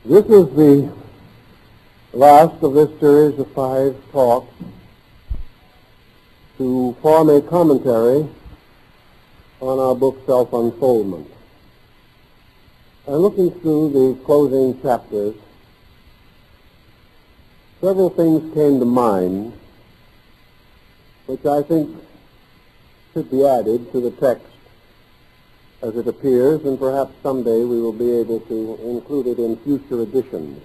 This is the last of this series of 5 talks to form a commentary on our book Self-Unfoldment. And looking through the closing chapters, several things came to mind which I think should be added to the text as it appears, and perhaps someday we will be able to include it in future editions.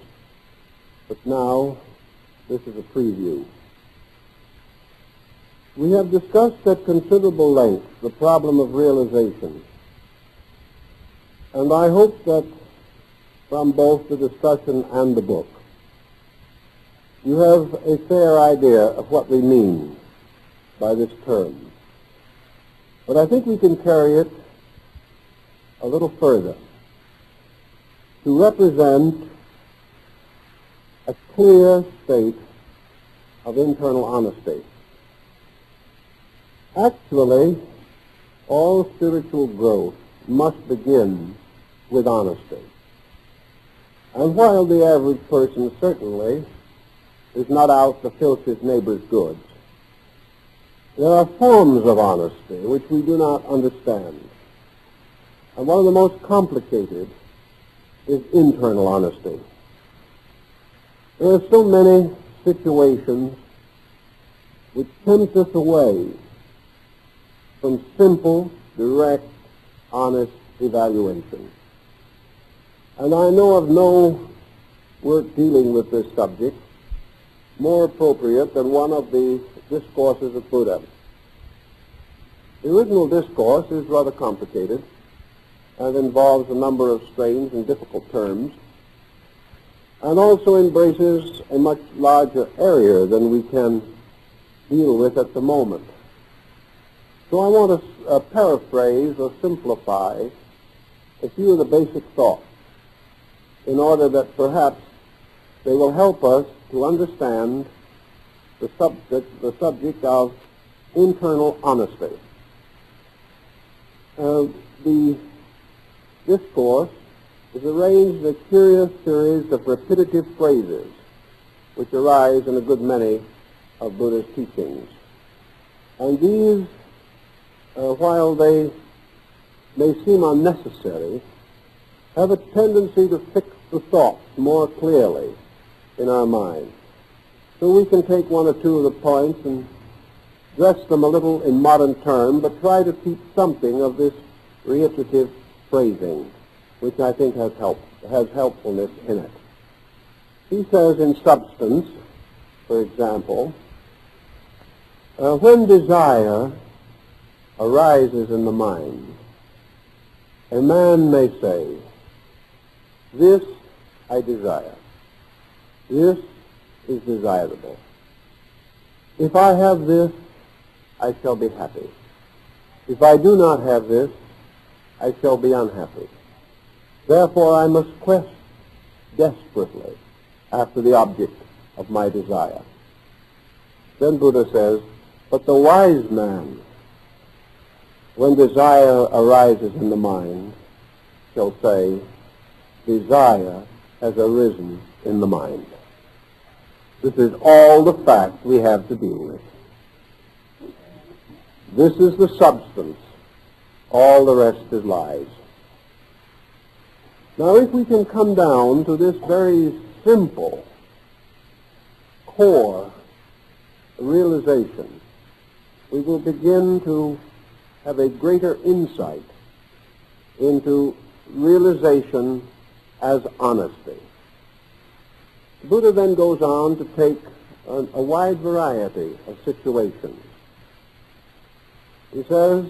But now, this is a preview. We have discussed at considerable length the problem of realization, and I hope that from both the discussion and the book, you have a fair idea of what we mean by this term. But I think we can carry it a little further to represent a clear state of internal honesty. Actually, all spiritual growth must begin with honesty. And while the average person certainly is not out to filch his neighbor's goods, there are forms of honesty which we do not understand. And one of the most complicated is internal honesty. There are so many situations which tempt us away from simple, direct, honest evaluation. And I know of no work dealing with this subject more appropriate than one of the discourses of Buddha. The original discourse is rather complicated and involves a number of strange and difficult terms, and also embraces a much larger area than we can deal with at the moment. So I want to paraphrase or simplify a few of the basic thoughts in order that perhaps they will help us to understand the subject of internal honesty. The discourse is arranged in a curious series of repetitive phrases which arise in a good many of Buddha's teachings. And these, while they may seem unnecessary, have a tendency to fix the thoughts more clearly in our minds. So we can take one or two of the points and dress them a little in modern terms, but try to keep something of this reiterative phrasing, which I think has helpfulness in it. He says in substance, for example, when desire arises in the mind, a man may say, "This I desire. This is desirable. If I have this, I shall be happy. If I do not have this, I shall be unhappy. Therefore, I must quest desperately after the object of my desire." Then Buddha says, "But the wise man, when desire arises in the mind, shall say, 'Desire has arisen in the mind.'" This is all the fact we have to deal with. This is the substance. All the rest is lies. Now, if we can come down to this very simple core realization, we will begin to have a greater insight into realization as honesty. Buddha then goes on to take a wide variety of situations. He says,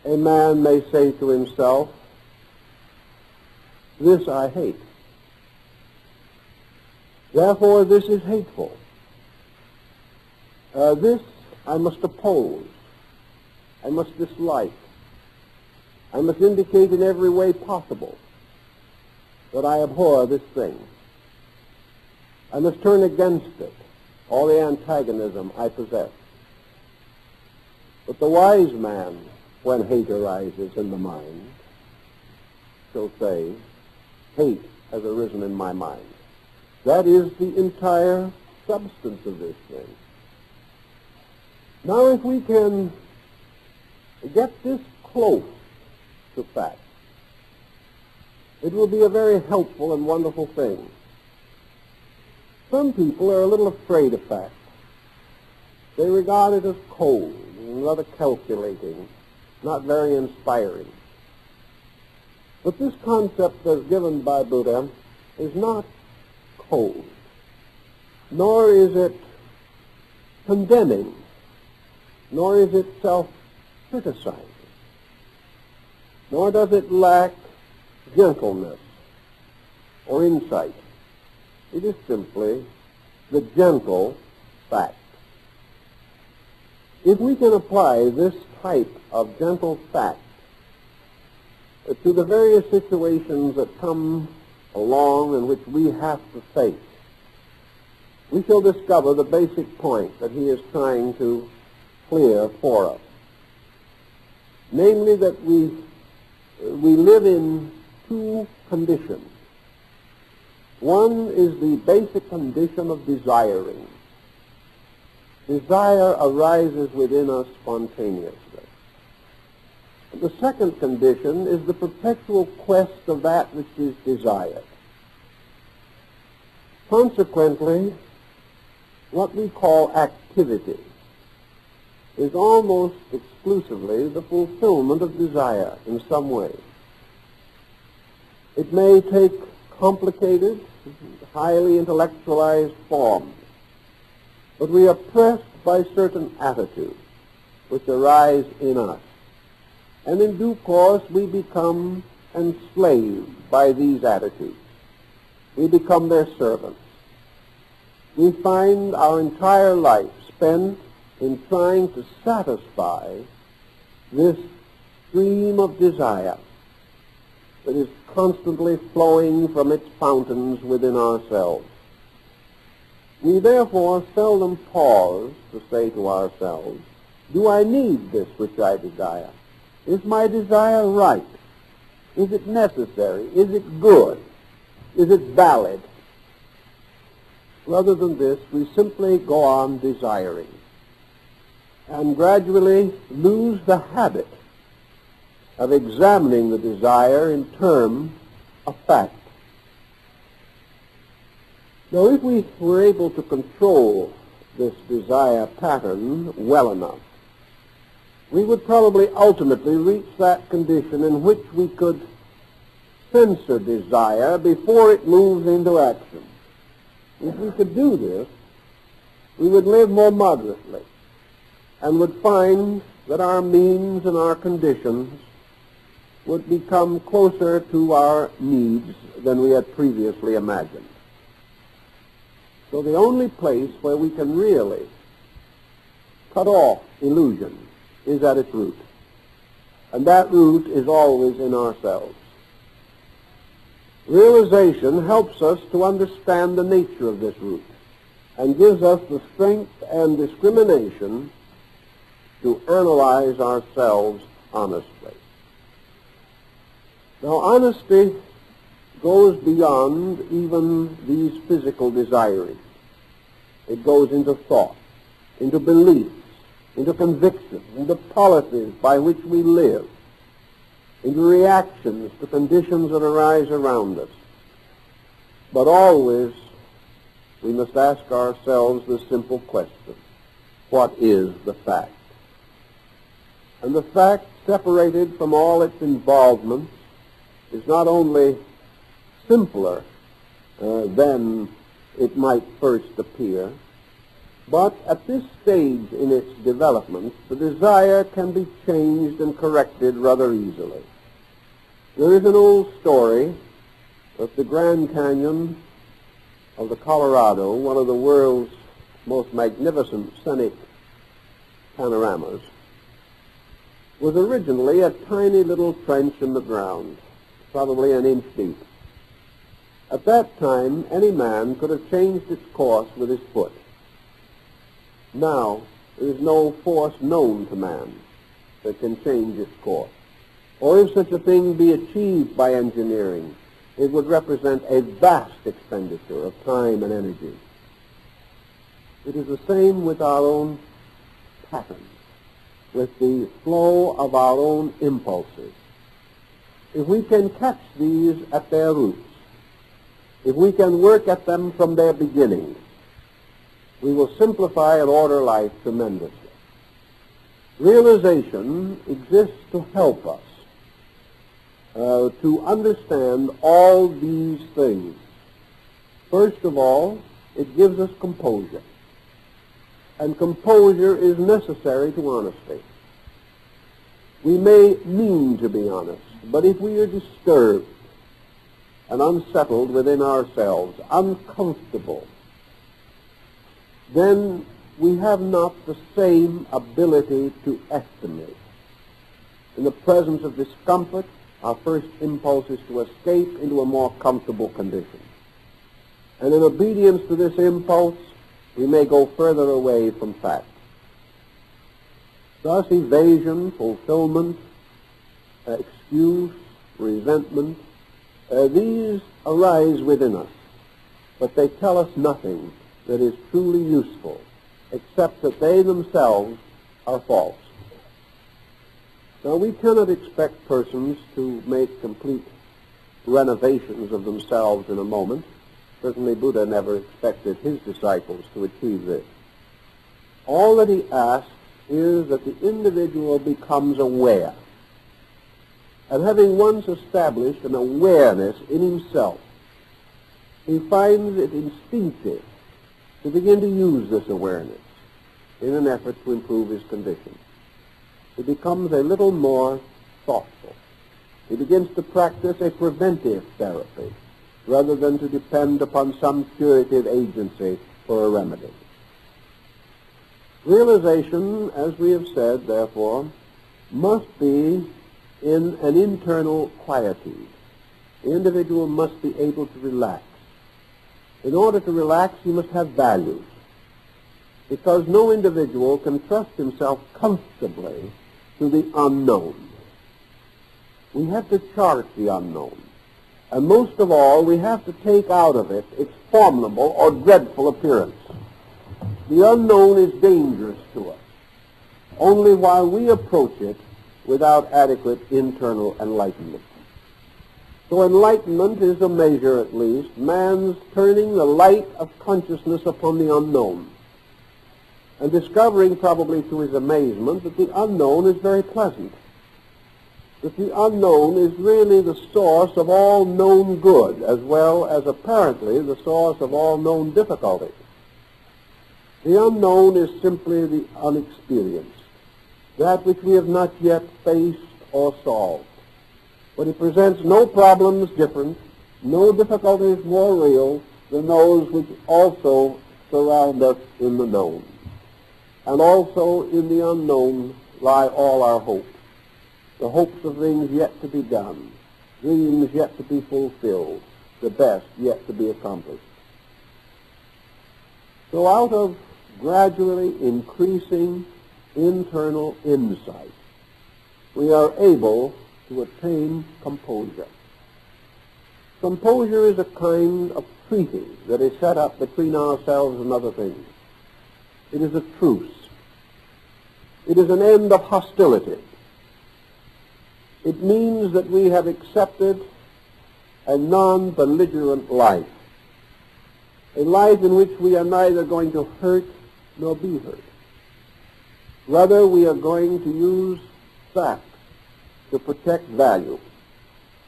a man may say to himself, "This I hate. Therefore, this is hateful. This I must oppose. I must dislike. I must indicate in every way possible that I abhor this thing. I must turn against it all the antagonism I possess." But the wise man, when hate arises in the mind, shall say, "Hate has arisen in my mind. That is the entire substance of this thing. Now, if we can get this close to fact, it will be a very helpful and wonderful thing. Some people are a little afraid of fact. They regard it as cold and rather calculating, not very inspiring. But this concept as given by Buddha is not cold, nor is it condemning, nor is it self-criticizing, nor does it lack gentleness or insight. It is simply the gentle fact. If we can apply this type of gentle fact to the various situations that come along and which we have to face, we shall discover the basic point that he is trying to clear for us. Namely, that we live in two conditions. One is the basic condition of desiring. Desire arises within us spontaneously. And the second condition is the perpetual quest of that which is desired. Consequently, what we call activity is almost exclusively the fulfillment of desire in some way. It may take complicated, highly intellectualized forms, but we are pressed by certain attitudes which arise in us, and in due course we become enslaved by these attitudes. We become their servants. We find our entire life spent in trying to satisfy this stream of desire that is constantly flowing from its fountains within ourselves. We therefore seldom pause to say to ourselves, do I need this which I desire? Is my desire right? Is it necessary? Is it good? Is it valid? Rather than this, we simply go on desiring and gradually lose the habit of examining the desire in terms of fact. Now, if we were able to control this desire pattern well enough, we would probably ultimately reach that condition in which we could censor desire before it moves into action. If we could do this, we would live more moderately and would find that our means and our conditions would become closer to our needs than we had previously imagined. So the only place where we can really cut off illusion is at its root. And that root is always in ourselves. Realization helps us to understand the nature of this root and gives us the strength and discrimination to analyze ourselves honestly. Now, honesty goes beyond even these physical desirings. It goes into thought, into beliefs, into convictions, into policies by which we live, into reactions to conditions that arise around us. But always we must ask ourselves the simple question, what is the fact? And the fact, separated from all its involvements, is not only simpler than it might first appear, but at this stage in its development, the desire can be changed and corrected rather easily. There is an old story that the Grand Canyon of the Colorado, one of the world's most magnificent scenic panoramas, was originally a tiny little trench in the ground, probably an inch deep. At that time, any man could have changed its course with his foot. Now, there is no force known to man that can change its course. Or if such a thing be achieved by engineering, It would represent a vast expenditure of time and energy. It is the same with our own patterns, with the flow of our own impulses. If we can catch these at their roots, if we can work at them from their beginnings, we will simplify and order life tremendously. Realization exists to help us to understand all these things. First of all, it gives us composure. And composure is necessary to honesty. We may mean to be honest, but if we are disturbed and unsettled within ourselves, uncomfortable, then we have not the same ability to estimate. In the presence of discomfort, our first impulse is to escape into a more comfortable condition. And in obedience to this impulse, we may go further away from fact. Thus, evasion, fulfillment, excuse, resentment, these arise within us, but they tell us nothing that is truly useful, except that they themselves are false. Now, we cannot expect persons to make complete renovations of themselves in a moment. Certainly Buddha never expected his disciples to achieve this. All that he asks is that the individual becomes aware. And having once established an awareness in himself, he finds it instinctive to begin to use this awareness in an effort to improve his condition. He becomes a little more thoughtful. He begins to practice a preventive therapy rather than to depend upon some curative agency for a remedy. Realization, as we have said, therefore, must be in an internal quietude. The individual must be able to relax. In order to relax, he must have values, because no individual can trust himself comfortably to the unknown. We have to chart the unknown, and most of all, we have to take out of it its formidable or dreadful appearance. The unknown is dangerous to us only while we approach it without adequate internal enlightenment. So enlightenment is a measure, at least, man's turning the light of consciousness upon the unknown and discovering, probably to his amazement, that the unknown is very pleasant, that the unknown is really the source of all known good, as well as apparently the source of all known difficulty. The unknown is simply the unexperienced, that which we have not yet faced or solved. But it presents no problems different, no difficulties more real than those which also surround us in the known. And also in the unknown lie all our hopes, the hopes of things yet to be done, dreams yet to be fulfilled, the best yet to be accomplished. So out of gradually increasing internal insight, we are able to attain composure. Composure is a kind of treaty that is set up between ourselves and other things. It is a truce. It is an end of hostility. It means that we have accepted a non-belligerent life, a life in which we are neither going to hurt nor be hurt. Rather, we are going to use facts to protect value,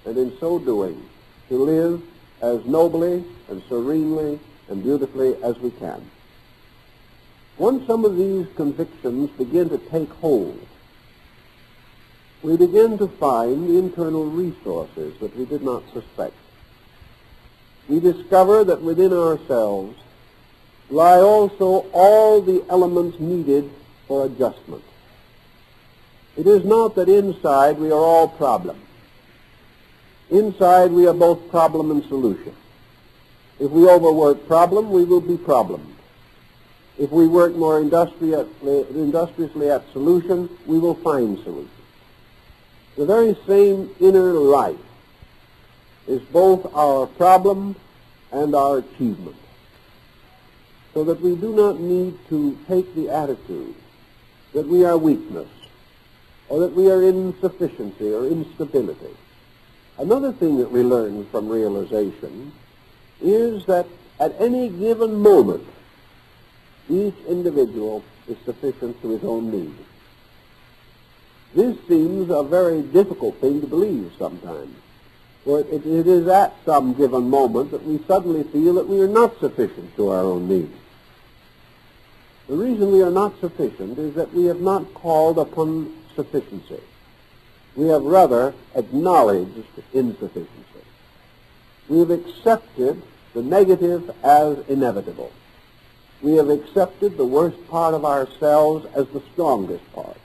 and in so doing, to live as nobly and serenely and beautifully as we can. Once some of these convictions begin to take hold, we begin to find internal resources that we did not suspect. We discover that within ourselves lie also all the elements needed for adjustment. It is not that inside we are all problem. Inside we are both problem and solution. If we overwork problem, we will be problemed. If we work more industriously at solution, we will find solution. The very same inner life is both our problem and our achievement, so that we do not need to take the attitude that we are weakness, or that we are insufficiency or instability. Another thing that we learn from realization is that at any given moment, each individual is sufficient to his own needs. This seems a very difficult thing to believe sometimes, for it is at some given moment that we suddenly feel that we are not sufficient to our own needs. The reason we are not sufficient is that we have not called upon sufficiency. We have rather acknowledged insufficiency. We have accepted the negative as inevitable. We have accepted the worst part of ourselves as the strongest part.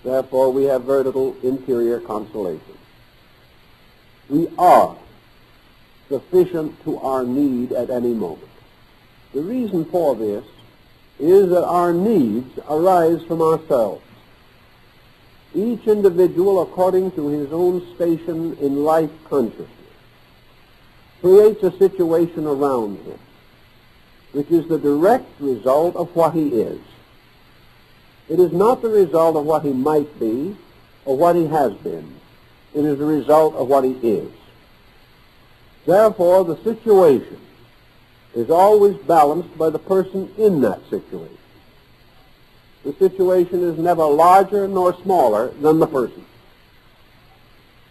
Therefore, we have very little interior consolation. We are sufficient to our need at any moment. The reason for this is that our needs arise from ourselves. Each individual, according to his own station in life consciousness, creates a situation around him which is the direct result of what he is. It is not the result of what he might be or what he has been. It is the result of what he is. Therefore, the situation is always balanced by the person in that situation. The situation is never larger nor smaller than the person.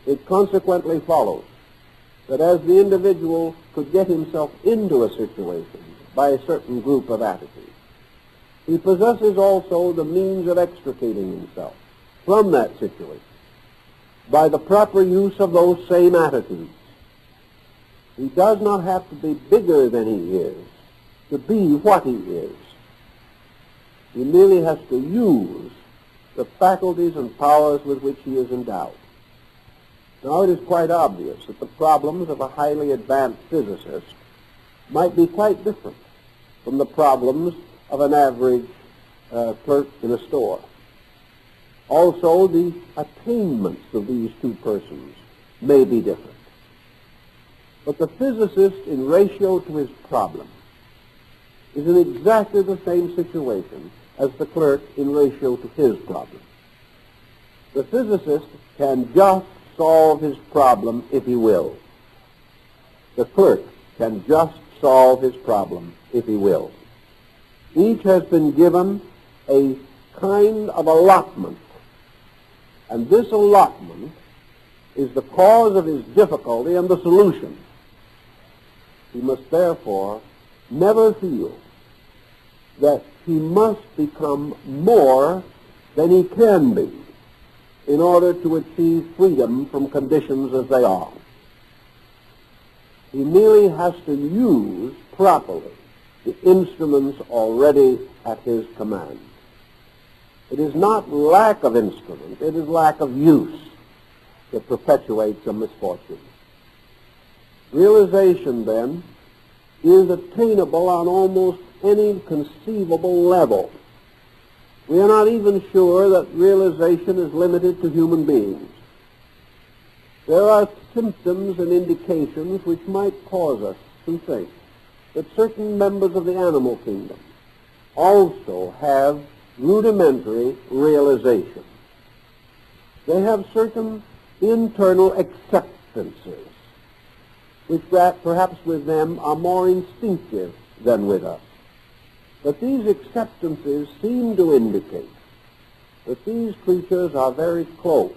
It consequently follows that as the individual could get himself into a situation by a certain group of attitudes, he possesses also the means of extricating himself from that situation by the proper use of those same attitudes. He does not have to be bigger than he is to be what he is. He merely has to use the faculties and powers with which he is endowed. Now, it is quite obvious that the problems of a highly advanced physicist might be quite different from the problems of an average clerk in a store. Also, the attainments of these two persons may be different. But the physicist, in ratio to his problem, is in exactly the same situation as the clerk in ratio to his problem. The physicist can just solve his problem if he will. The clerk can just solve his problem if he will. Each has been given a kind of allotment, and this allotment is the cause of his difficulty and the solution. He must therefore never feel that he must become more than he can be in order to achieve freedom from conditions as they are. He merely has to use properly the instruments already at his command. It is not lack of instruments, it is lack of use that perpetuates a misfortune. Realization, then, is attainable on almost any conceivable level. We are not even sure that realization is limited to human beings. There are symptoms and indications which might cause us to think that certain members of the animal kingdom also have rudimentary realization. They have certain internal acceptances, which perhaps with them are more instinctive than with us. But these acceptances seem to indicate that these creatures are very close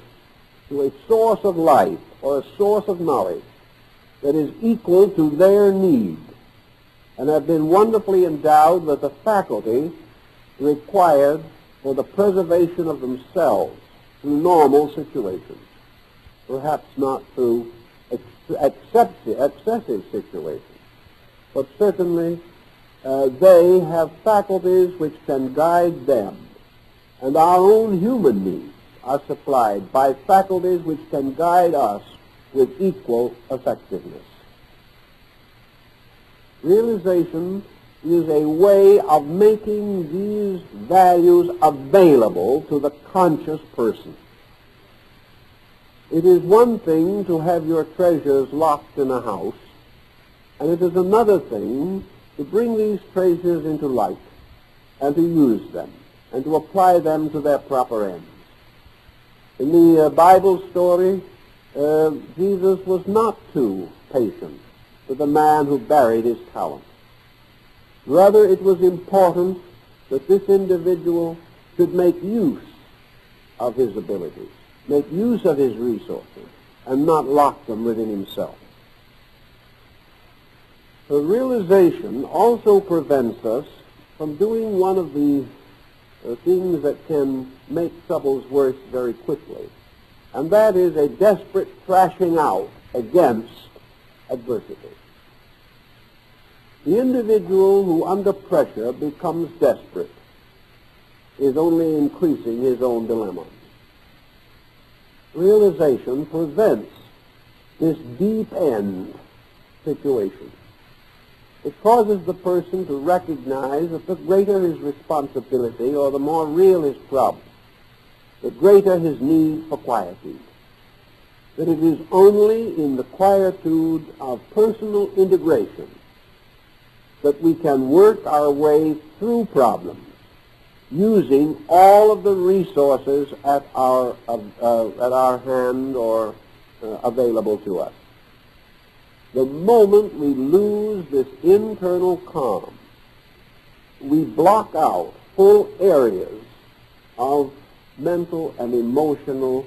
to a source of life or a source of knowledge that is equal to their need, and have been wonderfully endowed with the faculty required for the preservation of themselves through normal situations, perhaps not through excessive situations, but certainly they have faculties which can guide them, and our own human needs are supplied by faculties which can guide us with equal effectiveness. Realization is a way of making these values available to the conscious person. It is one thing to have your treasures locked in a house, and it is another thing to bring these treasures into light and to use them and to apply them to their proper ends. In the Bible story, Jesus was not too patient with the man who buried his talent. Rather, it was important that this individual should make use of his abilities, make use of his resources, and not lock them within himself. The realization also prevents us from doing one of the things that can make troubles worse very quickly, and that is a desperate thrashing out against adversity. The individual who under pressure becomes desperate is only increasing his own dilemma. Realization prevents this deep-end situation. It causes the person to recognize that the greater his responsibility or the more real his problem, the greater his need for quietude. That it is only in the quietude of personal integration that we can work our way through problems using all of the resources at our hand or available to us. The moment we lose this internal calm, we block out full areas of mental and emotional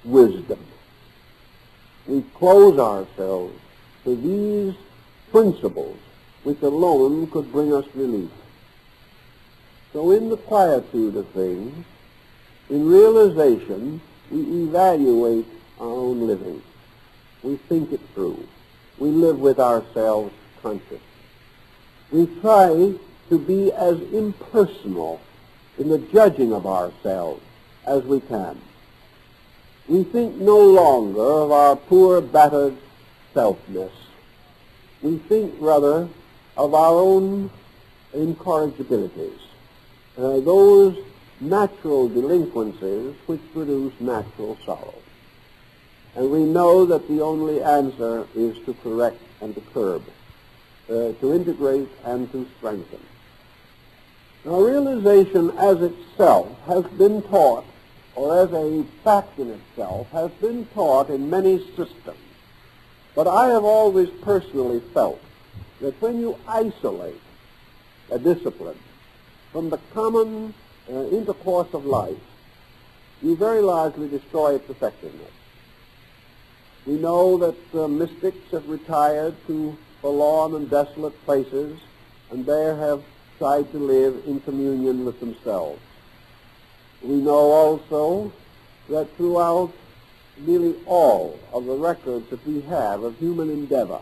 wisdom. We close ourselves to these principles which alone could bring us relief. So in the quietude of things, in realization, we evaluate our own living. We think it through. We live with ourselves conscious. We try to be as impersonal in the judging of ourselves as we can. We think no longer of our poor, battered selfness. We think rather of our own incorrigibilities, those natural delinquencies which produce natural sorrow. And we know that the only answer is to correct and to curb, to integrate and to strengthen. Now, realization as itself has been taught, or as a fact in itself, has been taught in many systems. But I have always personally felt that when you isolate a discipline from the common intercourse of life, you very largely destroy its effectiveness. We know that mystics have retired to forlorn and desolate places, and there have tried to live in communion with themselves. We know also that throughout nearly all of the records that we have of human endeavor,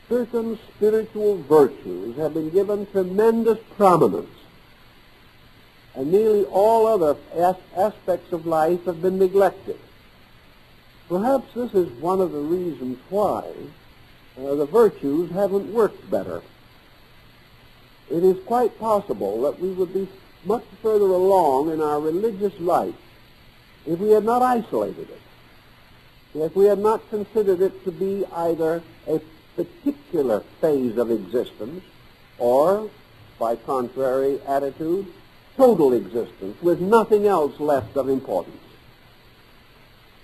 certain spiritual virtues have been given tremendous prominence, and nearly all other aspects of life have been neglected. Perhaps this is one of the reasons why the virtues haven't worked better. It is quite possible that we would be much further along in our religious life if we had not isolated it, if we had not considered it to be either a particular phase of existence or, by contrary attitude, total existence with nothing else left of importance.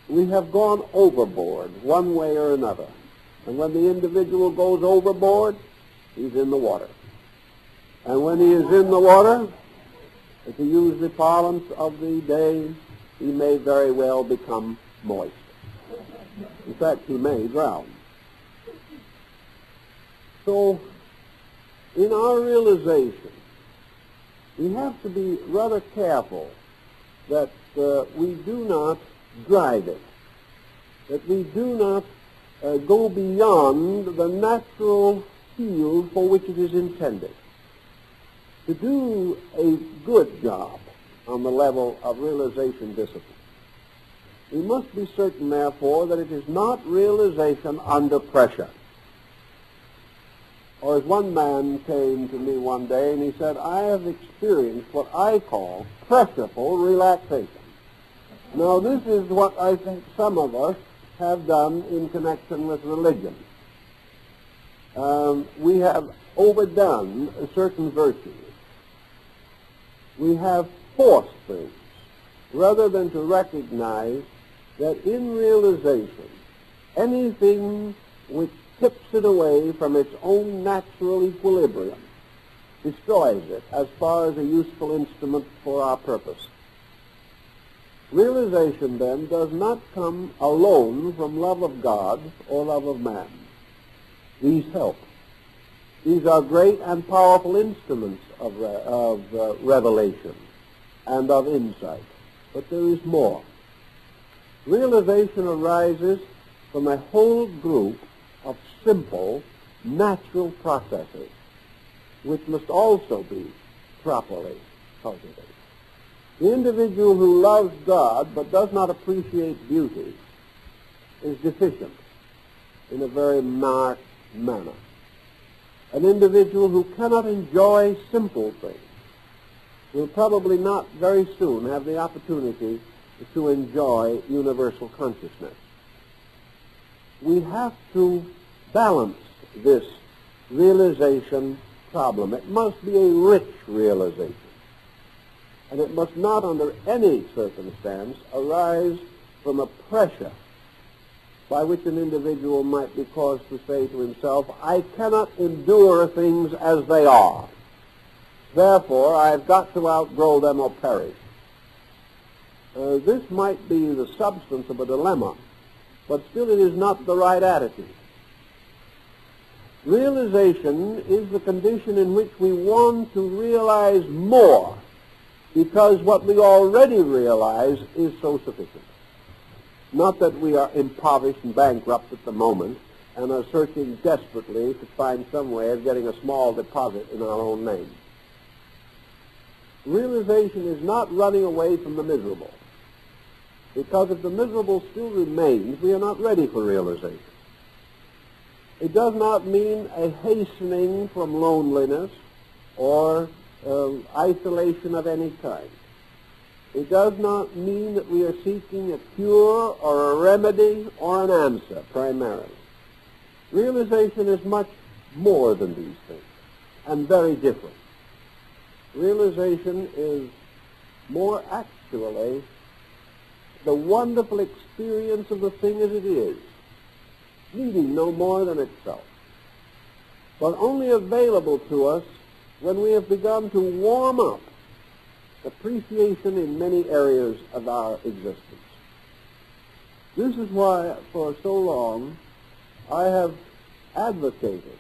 We have gone overboard one way or another. And when the individual goes overboard, he's in the water. And when he is in the water, to use the parlance of the day, he may very well become moist. In fact, he may drown. So, in our realization, we have to be rather careful that we do not drive it, that we do not go beyond the natural field for which it is intended. To do a good job on the level of realization discipline, we must be certain, therefore, that it is not realization under pressure. Or as one man came to me one day and he said, I have experienced what I call pressureful relaxation. Now, this is what I think some of us have done in connection with religion. We have overdone certain virtues. We have forced things rather than to recognize that in realization, anything which tips it away from its own natural equilibrium destroys it as far as a useful instrument for our purpose. Realization, then, does not come alone from love of God or love of man. These help. These are great and powerful instruments of revelation and of insight. But there is more. Realization arises from a whole group of simple, natural processes, which must also be properly cultivated. The individual who loves God but does not appreciate beauty is deficient in a very marked manner. An individual who cannot enjoy simple things will probably not very soon have the opportunity to enjoy universal consciousness. We have to balance this realization problem. It must be a rich realization. And it must not under any circumstance arise from a pressure by which an individual might be caused to say to himself, I cannot endure things as they are. Therefore, I've got to outgrow them or perish. This might be the substance of a dilemma, but still it is not the right attitude. Realization is the condition in which we want to realize more, because what we already realize is so sufficient. Not that we are impoverished and bankrupt at the moment and are searching desperately to find some way of getting a small deposit in our own name. Realization is not running away from the miserable, because if the miserable still remains, we are not ready for realization. It does not mean a hastening from loneliness or isolation of any kind. It does not mean that we are seeking a cure or a remedy or an answer primarily. Realization is much more than these things and very different. Realization is more actually the wonderful experience of the thing as it is, needing no more than itself, but only available to us when we have begun to warm up appreciation in many areas of our existence. This is why, for so long, I have advocated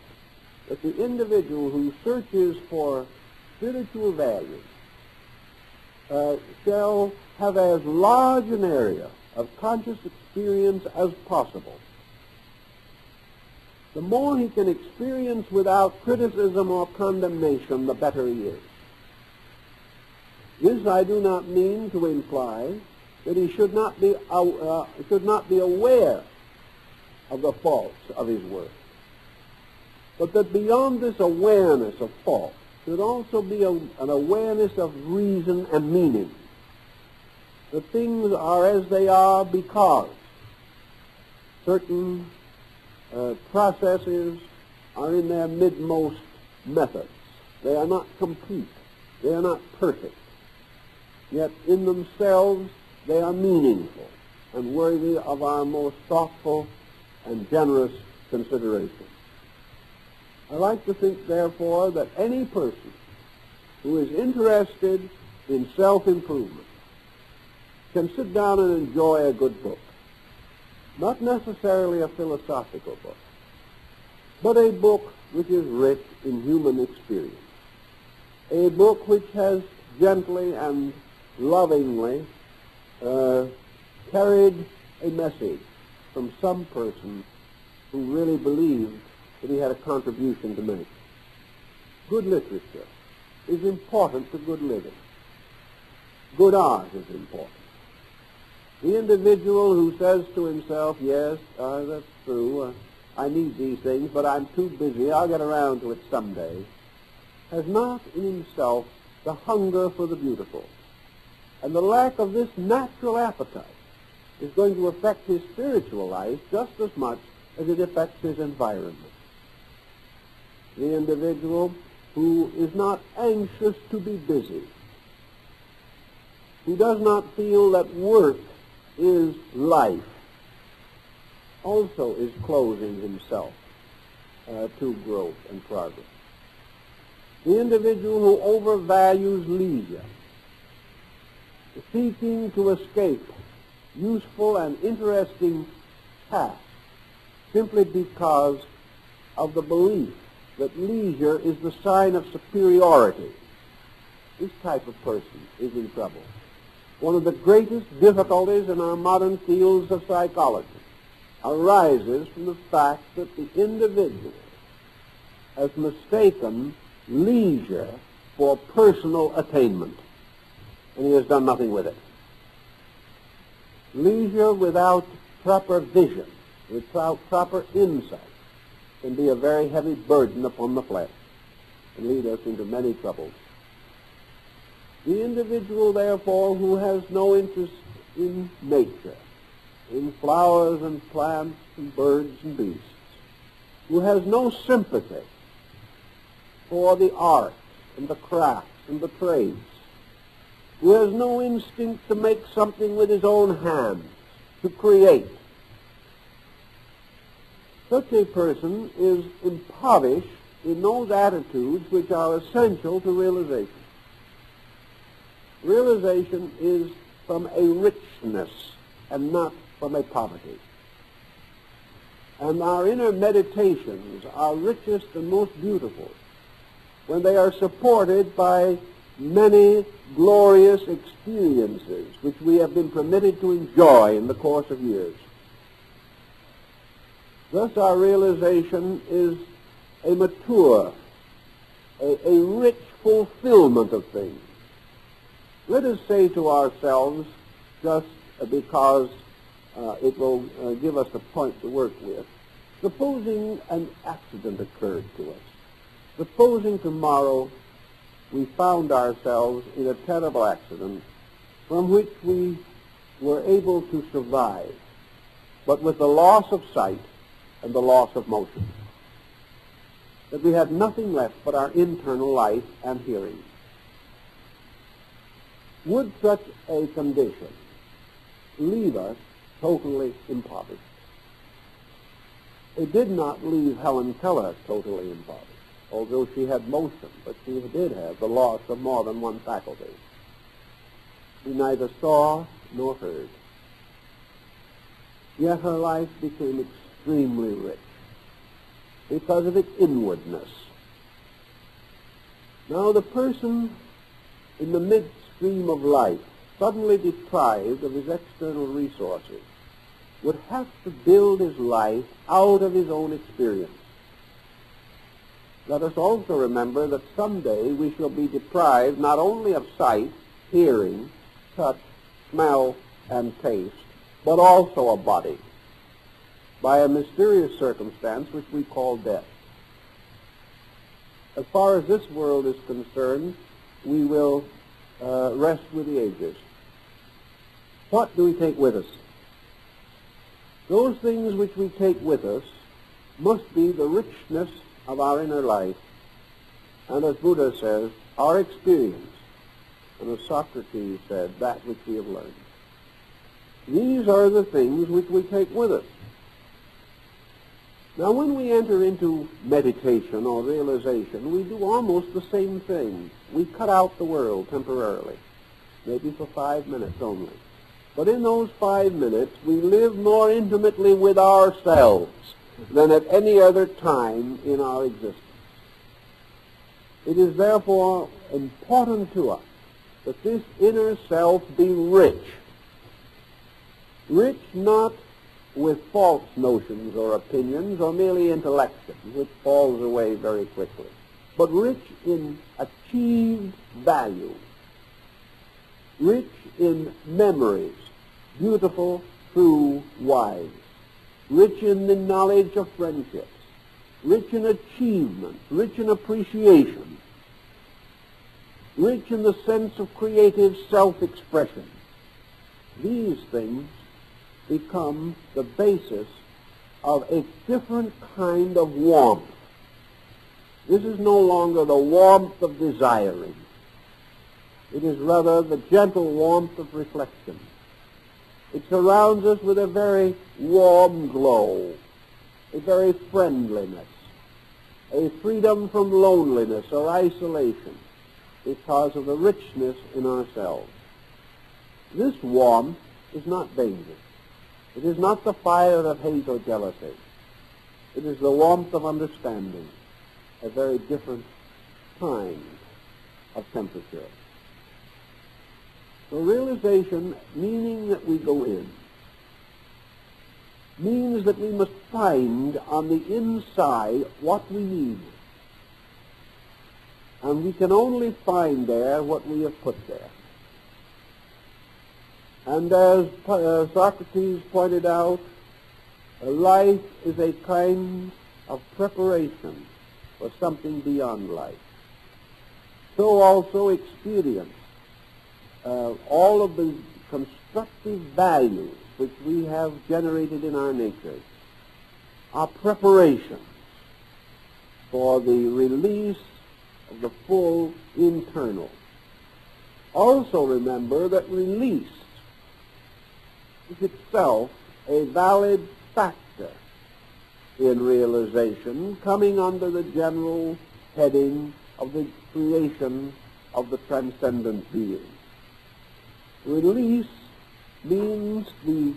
that the individual who searches for spiritual value shall have as large an area of conscious experience as possible. The more he can experience without criticism or condemnation, the better he is. This I do not mean to imply that he should not be aware of the faults of his work, but that beyond this awareness of fault should also be an awareness of reason and meaning. That things are as they are because certain processes are in their midmost methods. They are not complete. They are not perfect. Yet in themselves they are meaningful and worthy of our most thoughtful and generous consideration. I like to think, therefore, that any person who is interested in self-improvement can sit down and enjoy a good book. Not necessarily a philosophical book, but a book which is rich in human experience. A book which has gently and lovingly carried a message from some person who really believed that he had a contribution to make. Good literature is important to good living. Good art is important. The individual who says to himself, yes, that's true, I need these things, but I'm too busy, I'll get around to it someday, has not in himself the hunger for the beautiful And the lack of this natural appetite is going to affect his spiritual life just as much as it affects his environment. The individual who is not anxious to be busy, who does not feel that work is life, also is closing himself to growth and progress. The individual who overvalues leisure, seeking to escape useful and interesting tasks simply because of the belief that leisure is the sign of superiority, this type of person is in trouble. One of the greatest difficulties in our modern fields of psychology arises from the fact that the individual has mistaken leisure for personal attainment, and he has done nothing with it. Leisure without proper vision, without proper insight, can be a very heavy burden upon the flesh and lead us into many troubles. The individual, therefore, who has no interest in nature, in flowers and plants and birds and beasts, who has no sympathy for the arts and the crafts and the trades, who has no instinct to make something with his own hands, to create, such a person is impoverished in those attitudes which are essential to realization. Realization is from a richness and not from a poverty. And our inner meditations are richest and most beautiful when they are supported by many glorious experiences which we have been permitted to enjoy in the course of years. Thus our realization is a mature, a rich fulfillment of things. Let us say to ourselves, just because it will give us a point to work with, supposing an accident occurred to us. Supposing tomorrow we found ourselves in a terrible accident from which we were able to survive, but with the loss of sight and the loss of motion, that we had nothing left but our internal life and hearing. Would such a condition leave us totally impoverished? It did not leave Helen Keller totally impoverished, although she had motion, but she did have the loss of more than one faculty. She neither saw nor heard. Yet her life became extremely rich because of its inwardness. Now the person in the midstream of life, suddenly deprived of his external resources, would have to build his life out of his own experience. Let us also remember that someday we shall be deprived not only of sight, hearing, touch, smell, and taste, but also a body, by a mysterious circumstance which we call death. As far as this world is concerned, we will rest with the ages. What do we take with us? Those things which we take with us must be the richness of our inner life, and as Buddha says, our experience, and as Socrates said, that which we have learned. These are the things which we take with us. Now, when we enter into meditation or realization, we do almost the same thing. We cut out the world temporarily, maybe for 5 minutes only. But in those 5 minutes, we live more intimately with ourselves than at any other time in our existence. It is therefore important to us that this inner self be rich. Rich not with false notions or opinions or merely intellection, which falls away very quickly, but rich in achieved value, rich in memories, beautiful, true, wise, rich in the knowledge of friendships, rich in achievement, rich in appreciation. rich in the sense of creative self-expression. These things become the basis of a different kind of warmth. This is no longer the warmth of desiring. It is rather the gentle warmth of reflection. It surrounds us with a very warm glow, a very friendliness, a freedom from loneliness or isolation because of the richness in ourselves. This warmth is not danger. It is not the fire of hate or jealousy. It is the warmth of understanding, a very different kind of temperature. So realization, meaning that we go in, means that we must find on the inside what we need. And we can only find there what we have put there. And as Socrates pointed out, life is a kind of preparation for something beyond life. So also experience. All of the constructive values which we have generated in our natures are preparations for the release of the full internal. Also remember that release is itself a valid factor in realization, coming under the general heading of the creation of the transcendent being. Release means the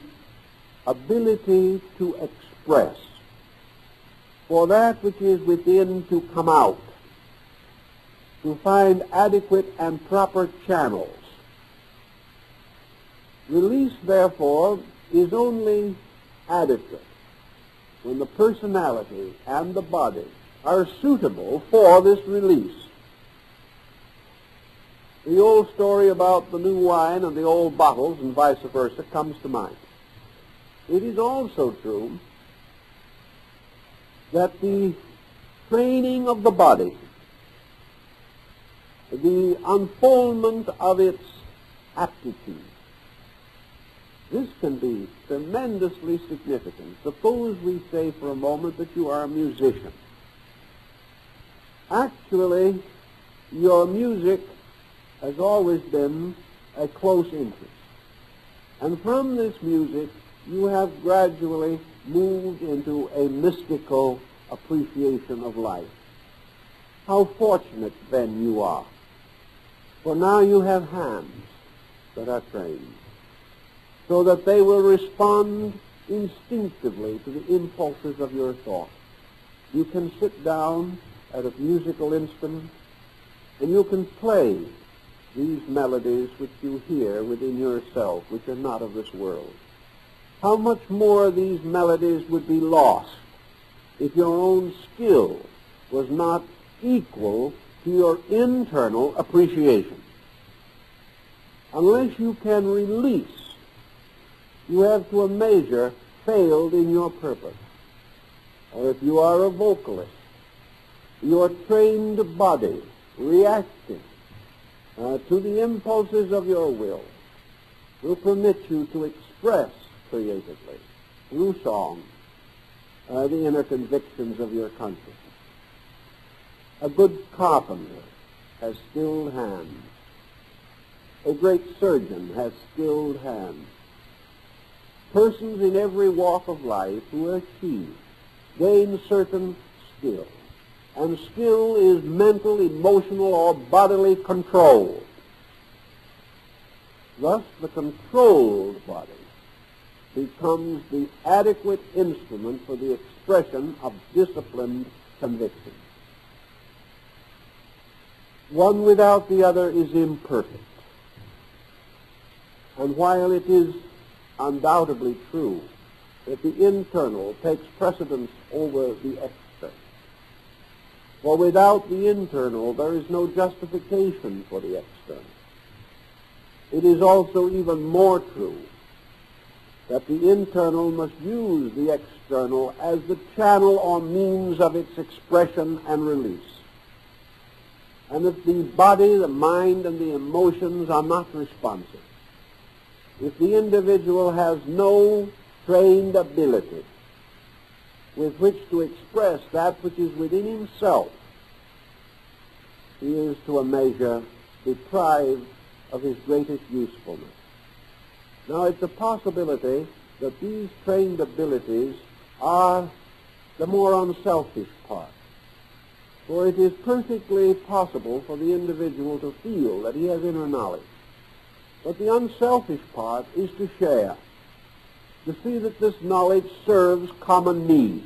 ability to express, for that which is within to come out, to find adequate and proper channels. Release, therefore, is only adequate when the personality and the body are suitable for this release. The old story about the new wine and the old bottles and vice versa comes to mind. It is also true that the training of the body, the unfoldment of its aptitude, this can be tremendously significant. Suppose we say for a moment that you are a musician. Actually, your music has always been a close interest. And from this music, you have gradually moved into a mystical appreciation of life. How fortunate, then, you are. For now you have hands that are trained, so that they will respond instinctively to the impulses of your thought. You can sit down at a musical instrument, and you can play these melodies which you hear within yourself, which are not of this world. How much more these melodies would be lost if your own skill was not equal to your internal appreciation. Unless you can release, you have to a measure failed in your purpose. Or if you are a vocalist, your trained body reacting to the impulses of your will permit you to express creatively through song the inner convictions of your consciousness. A good carpenter has skilled hands. A great surgeon has skilled hands. Persons in every walk of life who achieve gain certain skill. And skill is mental, emotional, or bodily control. Thus, the controlled body becomes the adequate instrument for the expression of disciplined conviction. One without the other is imperfect. And while it is undoubtedly true that the internal takes precedence over the external, for without the internal there is no justification for the external, it is also even more true that the internal must use the external as the channel or means of its expression and release. and if the body, the mind, and the emotions are not responsive, if the individual has no trained ability with which to express that which is within himself, he is to a measure deprived of his greatest usefulness. Now, it's a possibility that these trained abilities are the more unselfish part. For it is perfectly possible for the individual to feel that he has inner knowledge. But the unselfish part is to share, to see that this knowledge serves common need.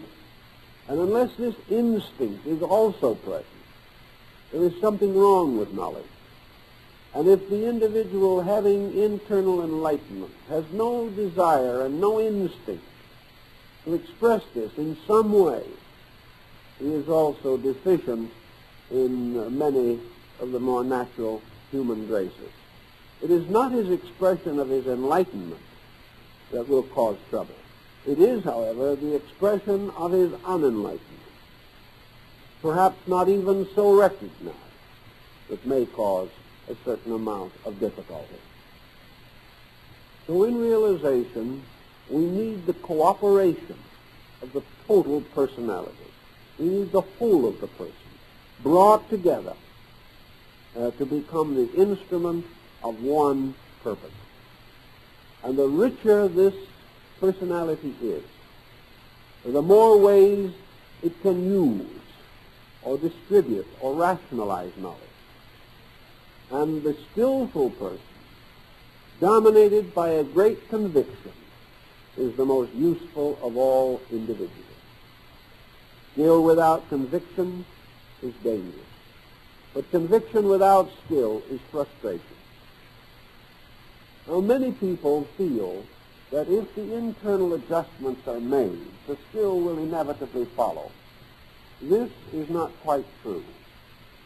And unless this instinct is also present, there is something wrong with knowledge. And if the individual, having internal enlightenment, has no desire and no instinct to express this in some way, he is also deficient in many of the more natural human graces. It is not his expression of his enlightenment that will cause trouble. It is, however, the expression of his unenlightenment, perhaps not even so recognized, that may cause a certain amount of difficulty. So in realization, we need the cooperation of the total personality. We need the whole of the person brought together to become the instrument of one purpose. And the richer this personality is, the more ways it can use or distribute or rationalize knowledge. And the skillful person, dominated by a great conviction, is the most useful of all individuals. Skill without conviction is dangerous. But conviction without skill is frustration. Now, many people feel that if the internal adjustments are made, the skill will inevitably follow. This is not quite true.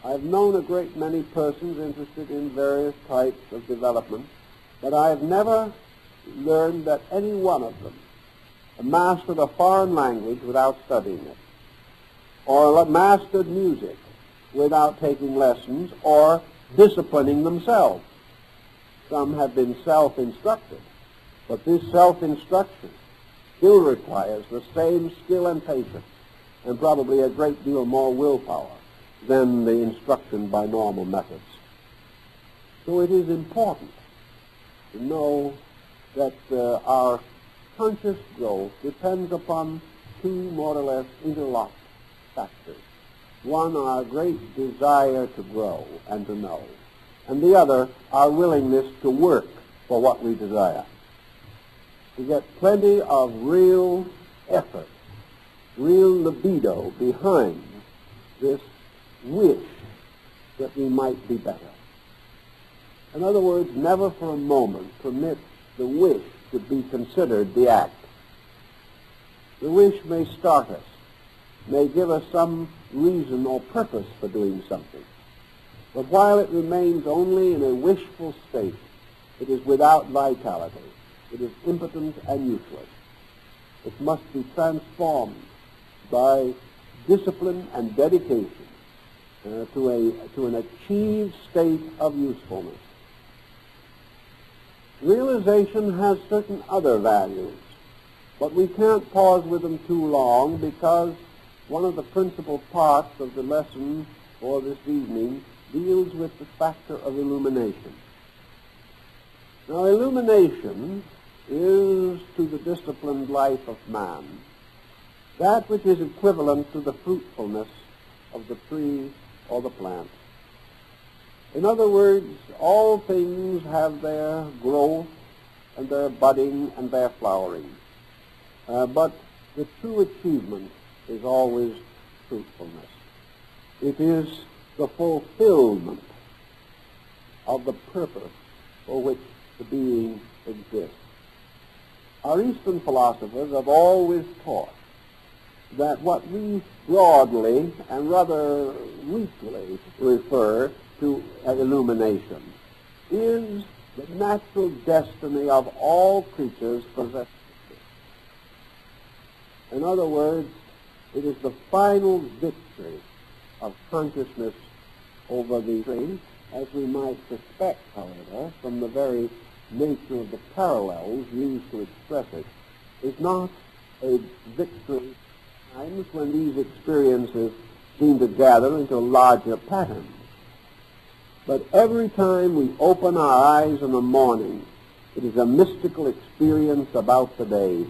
I've known a great many persons interested in various types of development, but I've never learned that any one of them mastered a foreign language without studying it, or mastered music without taking lessons or disciplining themselves. Some have been self-instructed, but this self-instruction still requires the same skill and patience, and probably a great deal more willpower than the instruction by normal methods. So it is important to know that our conscious growth depends upon two more or less interlocked factors. One, our great desire to grow and to know, and the other, our willingness to work for what we desire. To get plenty of real effort, real libido behind this wish that we might be better. In other words, never for a moment permit the wish to be considered the act. The wish may start us, may give us some reason or purpose for doing something. But while it remains only in a wishful state, it is without vitality. It is impotent and useless. It must be transformed by discipline and dedication to an achieved state of usefulness. Realization has certain other values, but we can't pause with them too long because one of the principal parts of the lesson for this evening deals with the factor of illumination. Now, illumination is to the disciplined life of man that which is equivalent to the fruitfulness of the tree or the plant. In other words, all things have their growth and their budding and their flowering. But the true achievement is always fruitfulness. It is the fulfillment of the purpose for which the being exists. Our Eastern philosophers have always taught that what we broadly and rather weakly refer to as illumination is the natural destiny of all creatures possessed. In other words, it is the final victory of consciousness over the tree, as we might suspect, however, from the very nature of the parallels used to express it, is not a victory at times when these experiences seem to gather into larger patterns. But every time we open our eyes in the morning, it is a mystical experience about the day.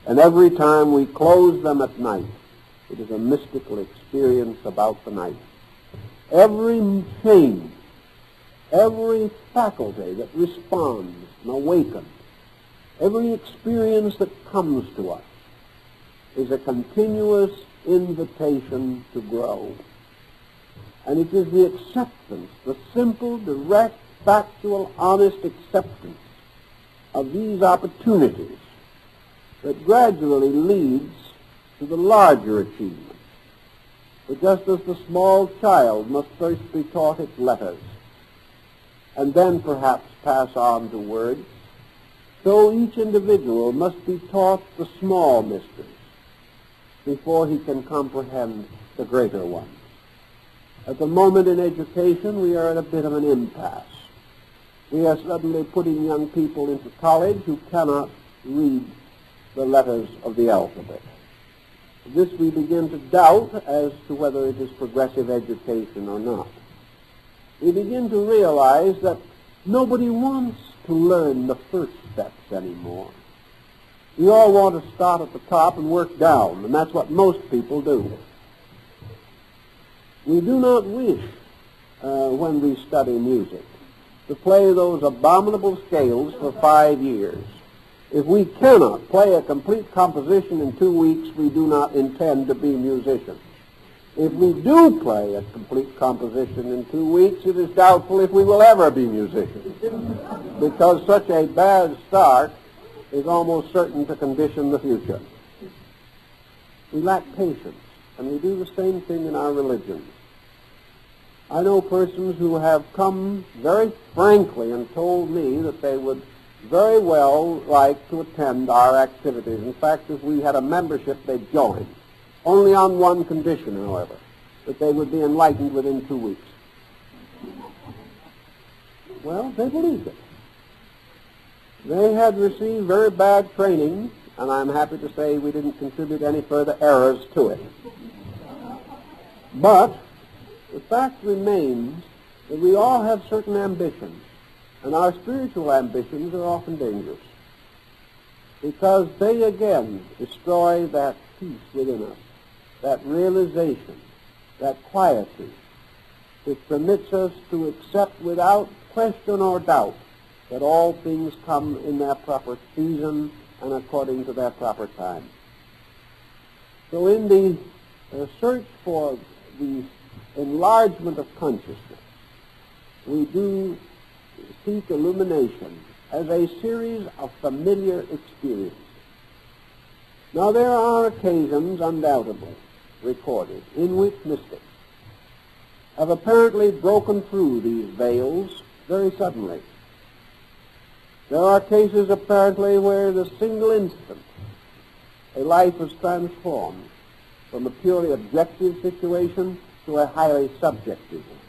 And every time we close them at night, it is a mystical experience about the night. Every change, every faculty that responds and awakens, every experience that comes to us is a continuous invitation to grow. And it is the acceptance, the simple, direct, factual, honest acceptance of these opportunities that gradually leads to the larger achievement. But just as the small child must first be taught its letters, and then perhaps pass on to words, so each individual must be taught the small mysteries before he can comprehend the greater ones. At the moment in education, we are at a bit of an impasse. We are suddenly putting young people into college who cannot read the letters of the alphabet. This we begin to doubt as to whether it is progressive education or not. We begin to realize that nobody wants to learn the first steps anymore. We all want to start at the top and work down, and that's what most people do. We do not wish, when we study music, to play those abominable scales for 5 years. If we cannot play a complete composition in 2 weeks, we do not intend to be musicians. If we do play a complete composition in 2 weeks, it is doubtful if we will ever be musicians, because such a bad start is almost certain to condition the future. We lack patience, and we do the same thing in our religions. I know persons who have come very frankly and told me that they would very well like to attend our activities. In fact, if we had a membership, they'd join. Only on one condition, however, that they would be enlightened within 2 weeks. Well, they believed it. They had received very bad training, and I'm happy to say we didn't contribute any further errors to it. But the fact remains that we all have certain ambitions, and our spiritual ambitions are often dangerous, because they again destroy that peace within us, that realization, that quietude, which permits us to accept without question or doubt that all things come in their proper season and according to their proper time. So in the search for the enlargement of consciousness, we do seek illumination as a series of familiar experiences. Now, there are occasions, undoubtedly, recorded in which mystics have apparently broken through these veils very suddenly. There are cases, apparently, where in a single instant a life is transformed from a purely objective situation to a highly subjective one.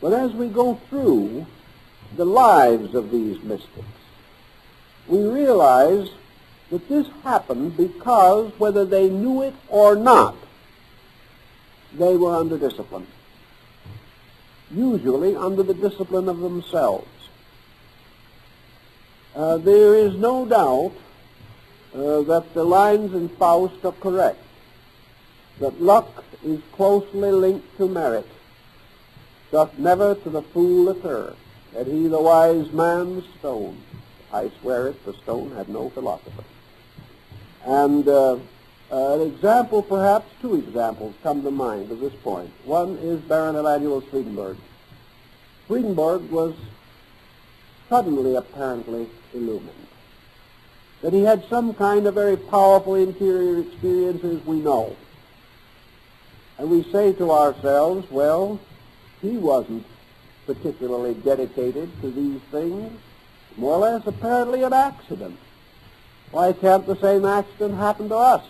But as we go through the lives of these mystics, we realize that this happened because, whether they knew it or not, they were under discipline, usually under the discipline of themselves. There is no doubt that the lines in Faust are correct, that luck is closely linked to merit, doth never to the fool occur, that he the wise man's stone. I swear it, the stone had no philosopher. And an example, perhaps two examples, come to mind at this point. One is Baron Emanuel Swedenborg. Swedenborg was suddenly, apparently, illumined. That he had some kind of very powerful interior experiences, we know. And we say to ourselves, well, he wasn't particularly dedicated to these things, more or less apparently an accident. Why can't the same accident happen to us?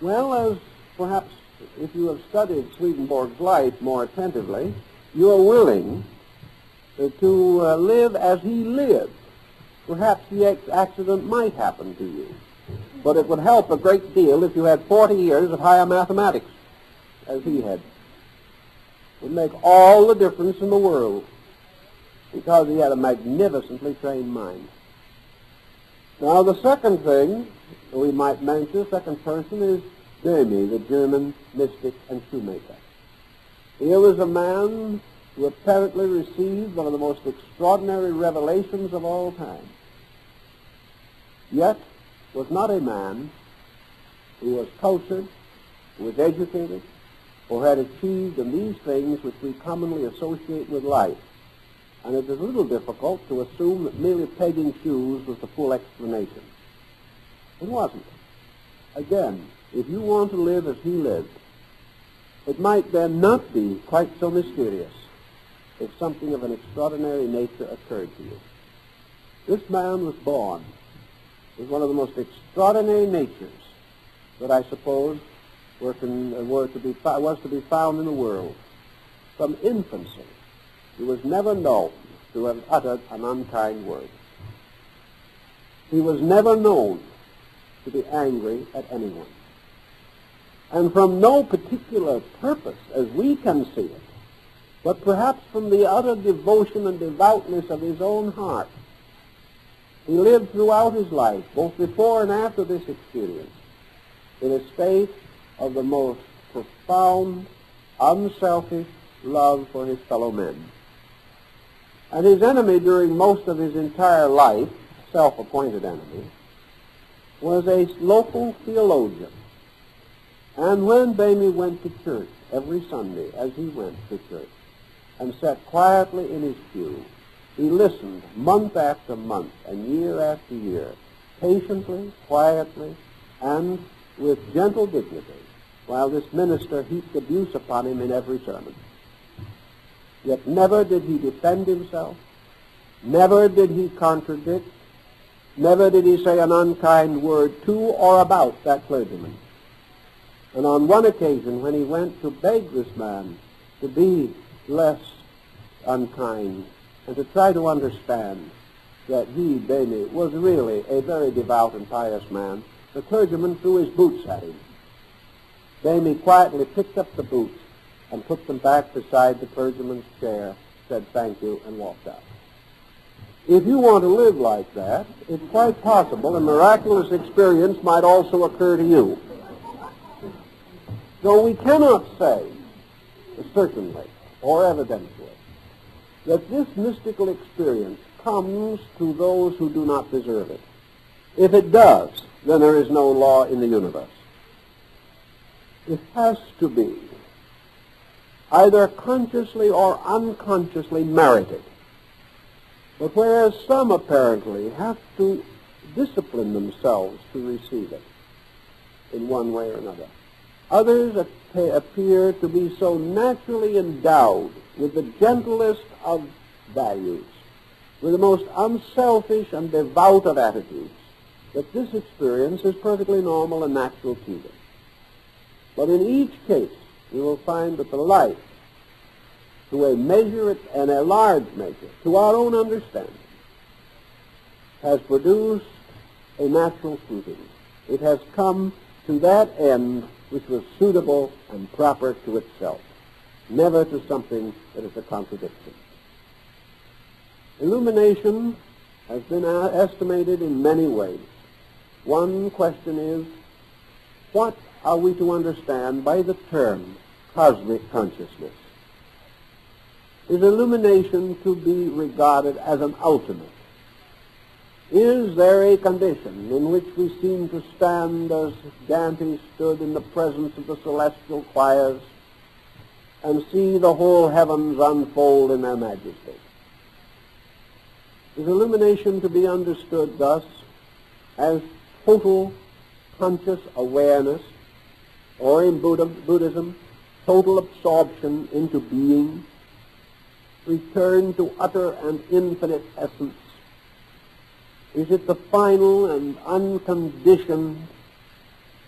Well, as perhaps if you have studied Swedenborg's life more attentively, you are willing to live as he lived. Perhaps the accident might happen to you, but it would help a great deal if you had 40 years of higher mathematics, as he had. It would make all the difference in the world, because he had a magnificently trained mind. Now, the second thing we might mention, second person, is Böhme, the German mystic and shoemaker. Here was a man who apparently received one of the most extraordinary revelations of all time, yet was not a man who was cultured, who was educated, or had achieved in these things which we commonly associate with life. And it is a little difficult to assume that merely pegging shoes was the full explanation. It wasn't. Again, if you want to live as he lived, it might then not be quite so mysterious if something of an extraordinary nature occurred to you. This man was born with one of the most extraordinary natures that I suppose was to be found in the world. From infancy, he was never known to have uttered an unkind word. He was never known to be angry at anyone. And from no particular purpose, as we can see it, but perhaps from the utter devotion and devoutness of his own heart, he lived throughout his life, both before and after this experience, in a state of the most profound, unselfish love for his fellow men. And his enemy during most of his entire life, self-appointed enemy, was a local theologian. And when Böhme went to church every Sunday, as he went to church, and sat quietly in his pew, he listened month after month and year after year, patiently, quietly, and with gentle dignity, while this minister heaped abuse upon him in every sermon. Yet never did he defend himself, never did he contradict, never did he say an unkind word to or about that clergyman. And on one occasion, when he went to beg this man to be less unkind and to try to understand that he, Böhme, was really a very devout and pious man, the clergyman threw his boots at him. Böhme quietly picked up the boots and put them back beside the clergyman's chair, said thank you, and walked out. If you want to live like that, it's quite possible a miraculous experience might also occur to you. So we cannot say, certainly, or evidently, that this mystical experience comes to those who do not deserve it. If it does, then there is no law in the universe. It has to be either consciously or unconsciously merited. But whereas some apparently have to discipline themselves to receive it in one way or another, others appear to be so naturally endowed with the gentlest of values, with the most unselfish and devout of attitudes, that this experience is perfectly normal and natural to them. But in each case, you will find that the life, to a measure and a large measure, to our own understanding, has produced a natural fruiting. It has come to that end which was suitable and proper to itself, never to something that is a contradiction. Illumination has been estimated in many ways. One question is, what are we to understand by the term cosmic consciousness? Is illumination to be regarded as an ultimate? Is there a condition in which we seem to stand as Dante stood in the presence of the celestial choirs and see the whole heavens unfold in their majesty? Is illumination to be understood thus as total conscious awareness, or in Buddhism, total absorption into being, return to utter and infinite essence? Is it the final and unconditioned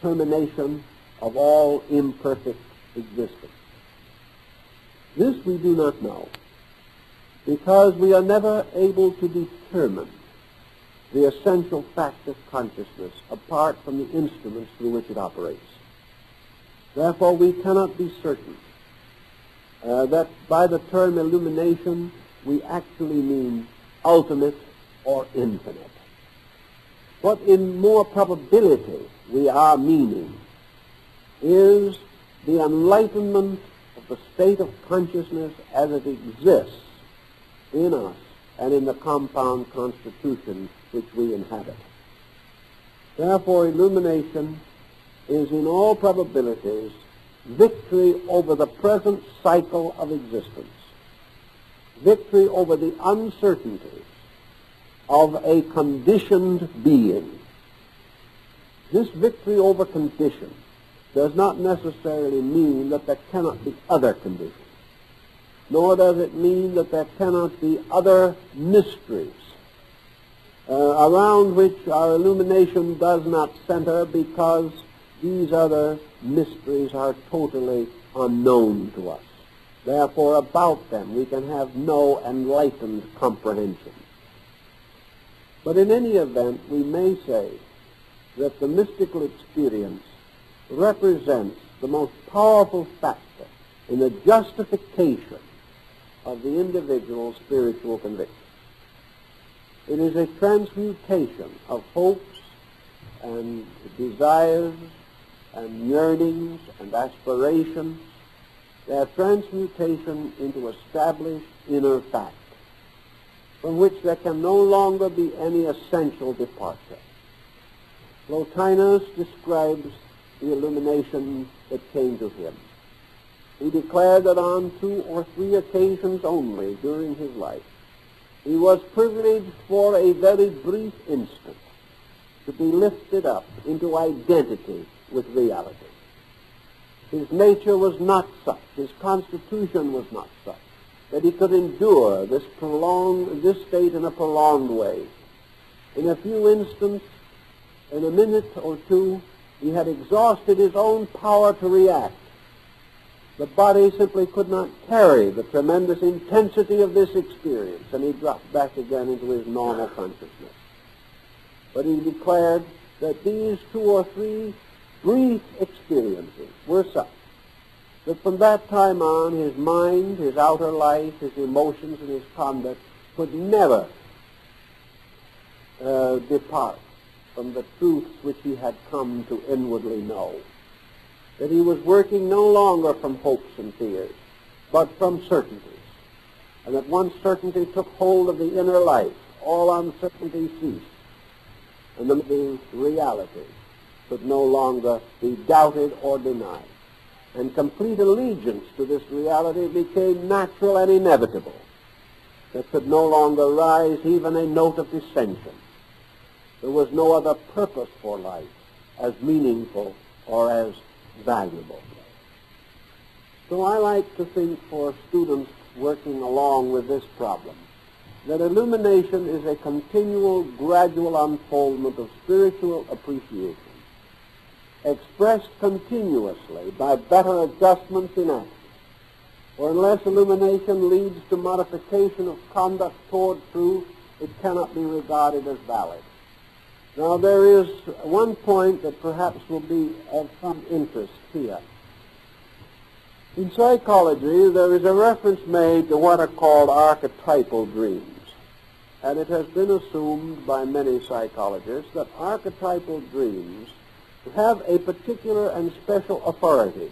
termination of all imperfect existence? This we do not know, because we are never able to determine the essential fact of consciousness apart from the instruments through which it operates. Therefore, we cannot be certain that by the term illumination we actually mean ultimate or infinite. What in more probability we are meaning is the enlightenment of the state of consciousness as it exists in us and in the compound constitution which we inhabit. Therefore, illumination is in all probabilities victory over the present cycle of existence, victory over the uncertainties of a conditioned being. This victory over condition does not necessarily mean that there cannot be other conditions, nor does it mean that there cannot be other mysteries around which our illumination does not center, because these other mysteries are totally unknown to us. Therefore, about them we can have no enlightened comprehension. But in any event, we may say that the mystical experience represents the most powerful factor in the justification of the individual's spiritual conviction. It is a transmutation of hopes and desires and yearnings and aspirations, their transmutation into established inner fact, from which there can no longer be any essential departure. Plotinus describes the illumination that came to him. He declared that on 2 or 3 occasions only during his life he was privileged for a very brief instant to be lifted up into identity with reality. His nature was not such, his constitution was not such, that he could endure this state in a prolonged way. In a few instants, in a minute or two, he had exhausted his own power to react. The body simply could not carry the tremendous intensity of this experience, and he dropped back again into his normal consciousness. But he declared that these 2 or 3 brief experiences were such that from that time on his mind, his outer life, his emotions, and his conduct could never depart from the truths which he had come to inwardly know. That he was working no longer from hopes and fears, but from certainties. And that once certainty took hold of the inner life, all uncertainty ceased. And the reality could no longer be doubted or denied. And complete allegiance to this reality became natural and inevitable. There could no longer rise even a note of dissension. There was no other purpose for life as meaningful or as valuable. So I like to think, for students working along with this problem, that illumination is a continual, gradual unfoldment of spiritual appreciation, expressed continuously by better adjustments in action. For unless illumination leads to modification of conduct toward truth, it cannot be regarded as valid. Now, there is one point that perhaps will be of some interest here. In psychology, there is a reference made to what are called archetypal dreams. And it has been assumed by many psychologists that archetypal dreams have a particular and special authority,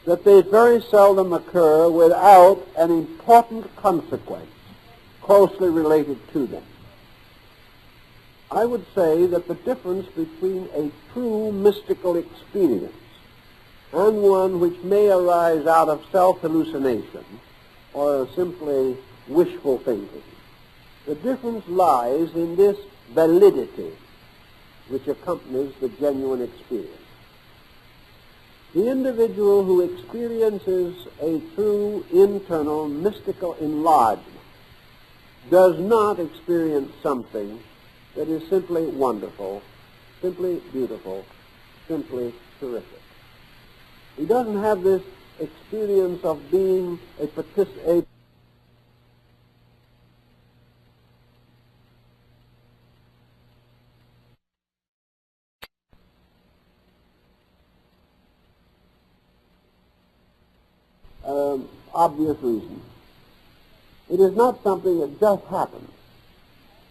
that they very seldom occur without an important consequence closely related to them. I would say that the difference between a true mystical experience and one which may arise out of self-hallucination or simply wishful thinking, the difference lies in this validity which accompanies the genuine experience. The individual who experiences a true internal mystical enlargement does not experience something that is simply wonderful, simply beautiful, simply terrific. He doesn't have this experience of being a participant. Obvious reason. It is not something that just happens.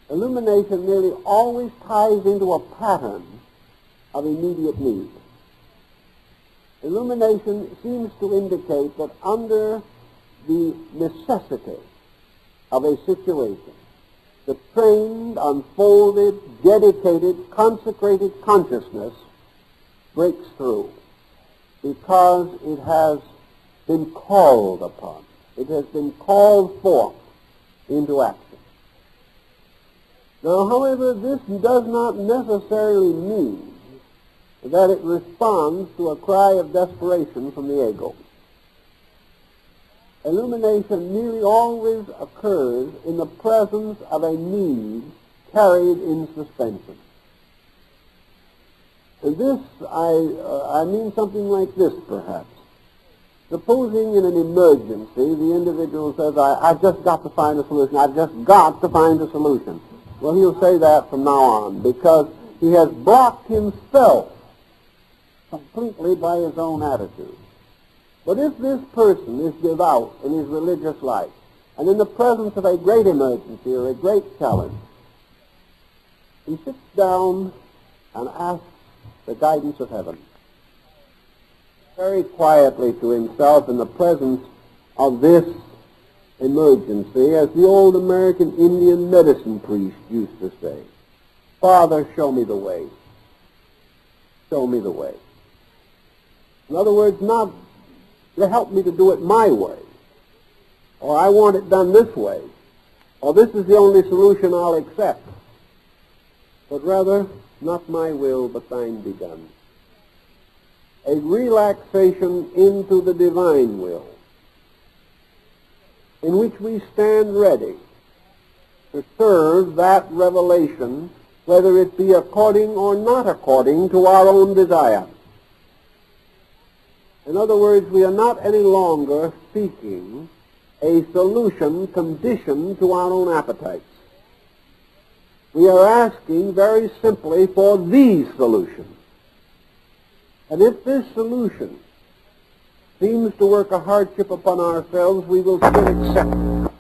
Illumination nearly always ties into a pattern of immediate need. Illumination seems to indicate that under the necessity of a situation, the trained, unfolded, dedicated, consecrated consciousness breaks through because it has been called upon. It has been called forth into action. Now, however, this does not necessarily mean that it responds to a cry of desperation from the ego. Illumination nearly always occurs in the presence of a need carried in suspension. And this, I mean something like this, perhaps. Supposing in an emergency the individual says, I've just got to find a solution. I've just got to find a solution. Well, he'll say that from now on because he has blocked himself completely by his own attitude. But if this person is devout in his religious life and in the presence of a great emergency or a great challenge, he sits down and asks the guidance of heaven. Very quietly to himself in the presence of this emergency, as the old American Indian medicine priest used to say, Father, show me the way. Show me the way. In other words, not to help me to do it my way, or I want it done this way, or this is the only solution I'll accept, but rather, not my will, but thine be done. A relaxation into the divine will, in which we stand ready to serve that revelation, whether it be according or not according to our own desire. In other words, we are not any longer seeking a solution conditioned to our own appetites. We are asking very simply for the solution. And if this solution seems to work a hardship upon ourselves, we will still accept it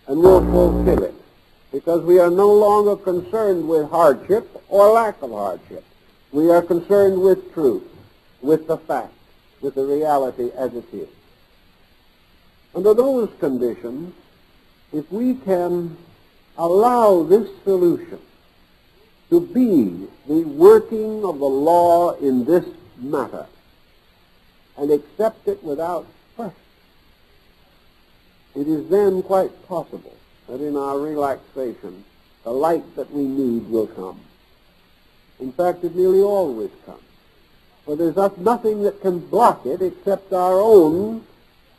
and will fulfill it, because we are no longer concerned with hardship or lack of hardship. We are concerned with truth, with the fact, with the reality as it is. Under those conditions, if we can allow this solution to be the working of the law in this matter and accept it without question, it is then quite possible that in our relaxation the light that we need will come. In fact, it nearly always comes. For there's nothing that can block it except our own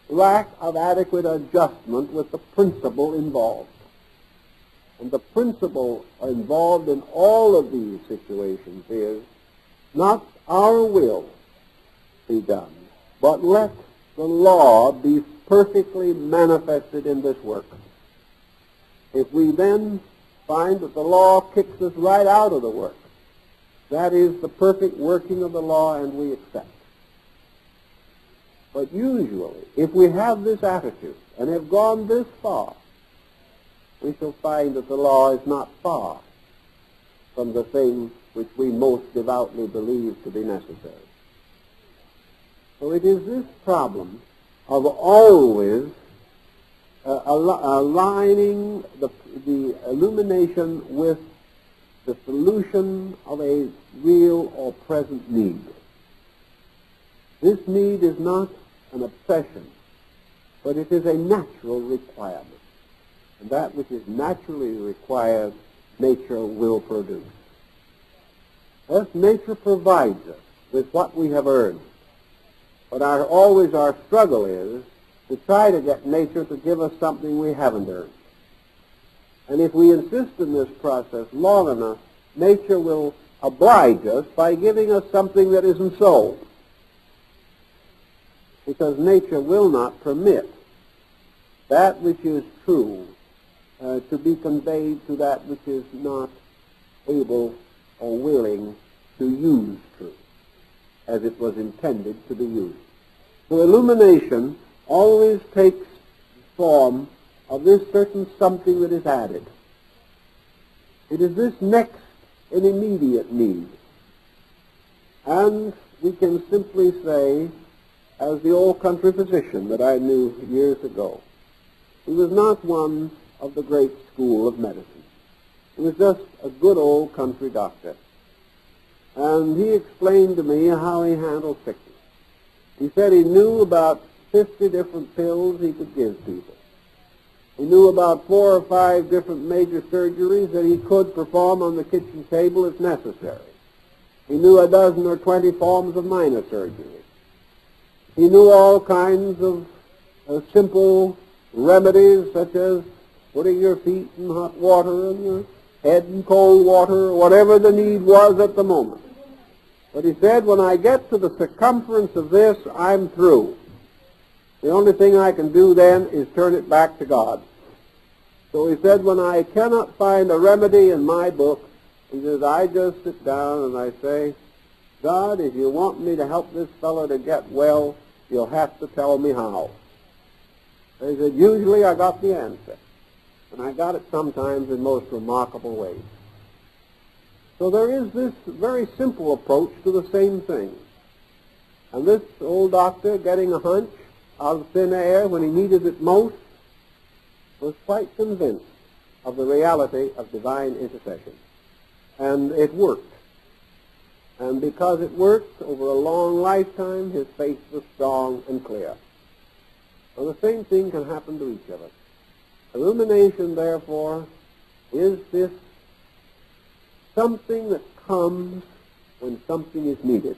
lack of adequate adjustment with the principle involved. And the principle involved in all of these situations is not our will be done, but let the law be perfectly manifested in this work. If we then find that the law kicks us right out of the work, that is the perfect working of the law, and we accept. But usually, if we have this attitude and have gone this far, we shall find that the law is not far from the thing which we most devoutly believe to be necessary. So it is this problem of always aligning the illumination with the solution of a real or present need. This need is not an obsession, but it is a natural requirement. And that which is naturally required, nature will produce. Thus, nature provides us with what we have earned. But always our struggle is to try to get nature to give us something we haven't earned. And if we insist in this process long enough, nature will oblige us by giving us something that isn't so. because nature will not permit that which is true to be conveyed to that which is not able or willing to use truth as it was intended to be used. So illumination always takes the form of this certain something that is added. It is this next and immediate need. And we can simply say, as the old country physician that I knew years ago, he was not one of the great school of medicine. He was just a good old country doctor. And he explained to me how he handled sickness. He said he knew about 50 different pills he could give people. He knew about 4 or 5 different major surgeries that he could perform on the kitchen table if necessary. He knew a dozen or 20 forms of minor surgery. He knew all kinds of simple remedies, such as putting your feet in hot water and your head in cold water, or whatever the need was at the moment. But he said, when I get to the circumference of this, I'm through. The only thing I can do then is turn it back to God. So he said, when I cannot find a remedy in my book, he says, I just sit down and I say, God, if you want me to help this fellow to get well, you'll have to tell me how. And he said, usually I got the answer. And I got it sometimes in most remarkable ways. So there is this very simple approach to the same thing. And this old doctor, getting a hunch out of thin air when he needed it most, was quite convinced of the reality of divine intercession. And it worked. And because it worked over a long lifetime, his faith was strong and clear. So the same thing can happen to each of us. Illumination, therefore, is this something that comes when something is needed.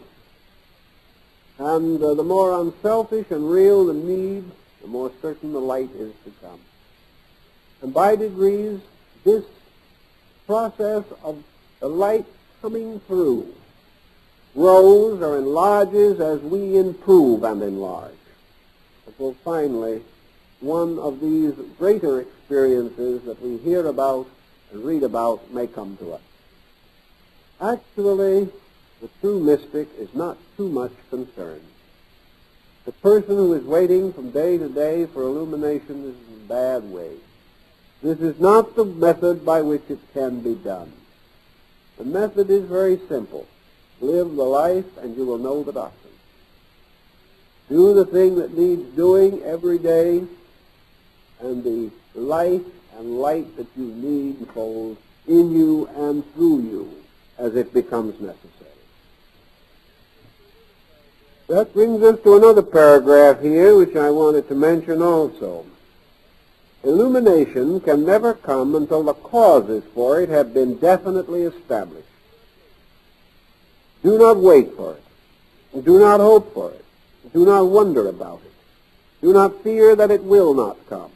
And the more unselfish and real the need, the more certain the light is to come. And by degrees, this process of the light coming through grows or enlarges as we improve and enlarge. Until finally, one of these greater experiences that we hear about and read about may come to us. Actually, the true mystic is not too much concerned. The person who is waiting from day to day for illumination is in a bad way. This is not the method by which it can be done. The method is very simple. Live the life and you will know the doctrine. Do the thing that needs doing every day, and the life and light that you need unfolds in you and through you as it becomes necessary. That brings us to another paragraph here, which I wanted to mention also. Illumination can never come until the causes for it have been definitely established. Do not wait for it. Do not hope for it. Do not wonder about it. Do not fear that it will not come.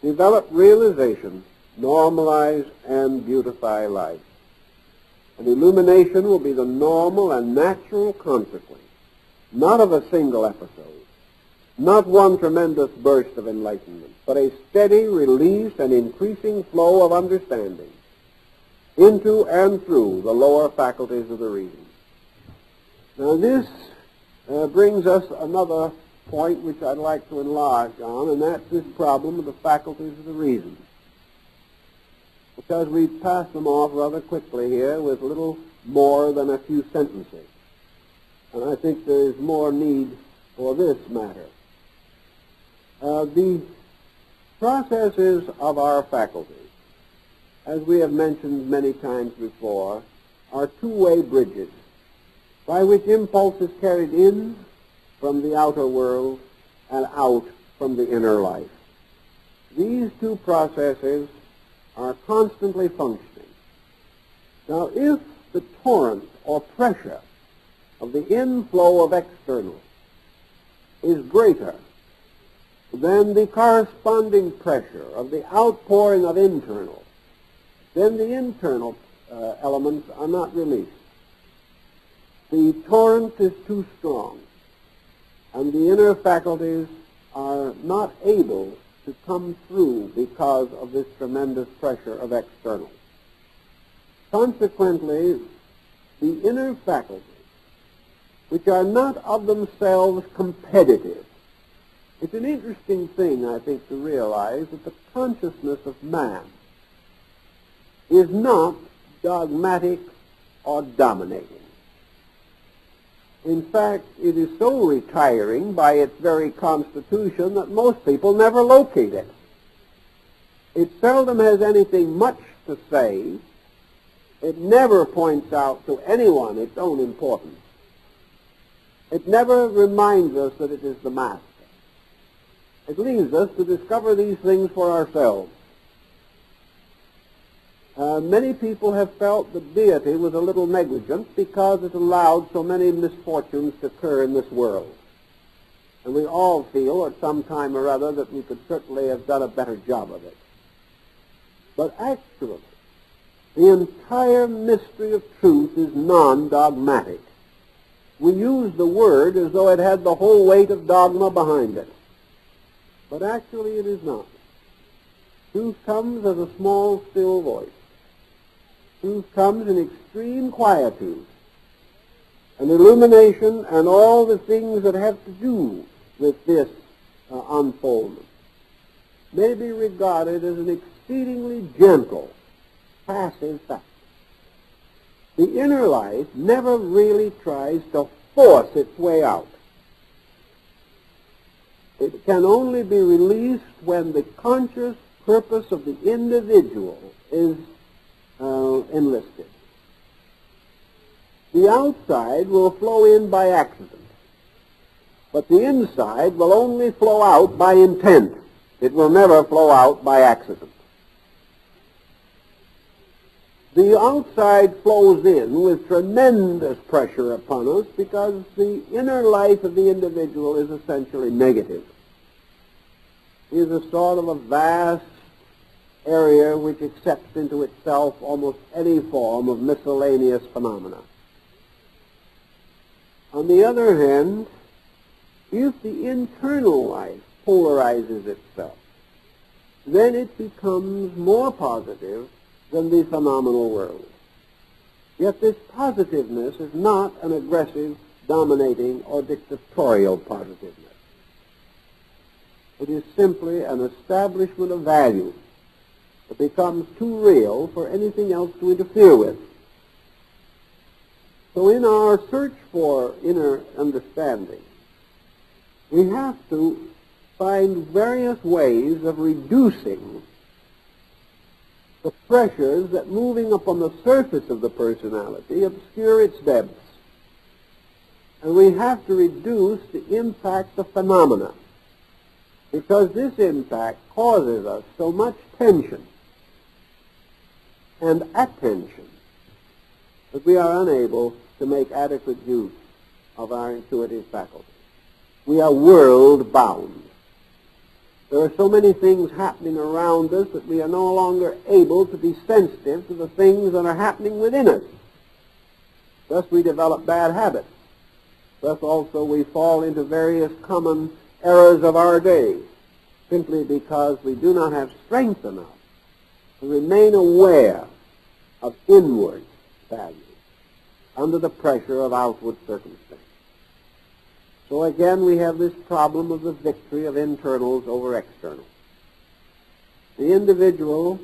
Develop realization, normalize, and beautify life. And illumination will be the normal and natural consequence, not of a single episode, not one tremendous burst of enlightenment, but a steady release and increasing flow of understanding into and through the lower faculties of the reason. Now this brings us another point which I'd like to enlarge on, and that's this problem of the faculties of the reason. Because we pass them off rather quickly here with little more than a few sentences. And I think there is more need for this matter. The processes of our faculties, as we have mentioned many times before, are two-way bridges by which impulse is carried in from the outer world and out from the inner life. These two processes are constantly functioning. Now, if the torrent or pressure of the inflow of external is greater than the corresponding pressure of the outpouring of internal, then the internal elements are not released. The torrent is too strong, and the inner faculties are not able to come through because of this tremendous pressure of external. Consequently, the inner faculties, which are not of themselves competitive. It's an interesting thing, I think, to realize that the consciousness of man is not dogmatic or dominating. In fact, it is so retiring by its very constitution that most people never locate it. It seldom has anything much to say. It never points out to anyone its own importance. It never reminds us that it is the master. It leaves us to discover these things for ourselves. Many people have felt that deity was a little negligent because it allowed so many misfortunes to occur in this world. And we all feel at some time or other that we could certainly have done a better job of it. But actually, the entire mystery of truth is non-dogmatic. We use the word as though it had the whole weight of dogma behind it. But actually it is not. Truth comes as a small, still voice. Truth comes in extreme quietude. And illumination and all the things that have to do with this unfoldment may be regarded as an exceedingly gentle, passive fact. The inner life never really tries to force its way out. It can only be released when the conscious purpose of the individual is enlisted. The outside will flow in by accident, but the inside will only flow out by intent. It will never flow out by accident. The outside flows in with tremendous pressure upon us because the inner life of the individual is essentially negative. It is a sort of a vast area which accepts into itself almost any form of miscellaneous phenomena. On the other hand, if the internal life polarizes itself, then it becomes more positive than the phenomenal world. Yet this positiveness is not an aggressive, dominating, or dictatorial positiveness. It is simply an establishment of value that becomes too real for anything else to interfere with. So in our search for inner understanding, we have to find various ways of reducing the pressures that, moving up on the surface of the personality, obscure its depths. And we have to reduce the impact of phenomena, because this impact causes us so much tension and attention that we are unable to make adequate use of our intuitive faculty. We are world-bound. There are so many things happening around us that we are no longer able to be sensitive to the things that are happening within us. Thus we develop bad habits. Thus also we fall into various common errors of our day, simply because we do not have strength enough to remain aware of inward values under the pressure of outward circumstances. So again, we have this problem of the victory of internals over externals. The individual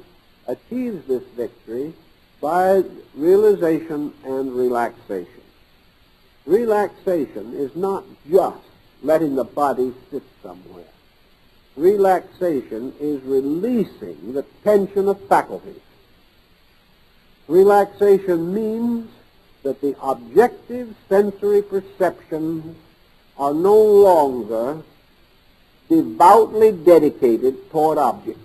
achieves this victory by realization and relaxation. Relaxation is not just letting the body sit somewhere. Relaxation is releasing the tension of faculties. Relaxation means that the objective sensory perceptions are no longer devoutly dedicated toward object.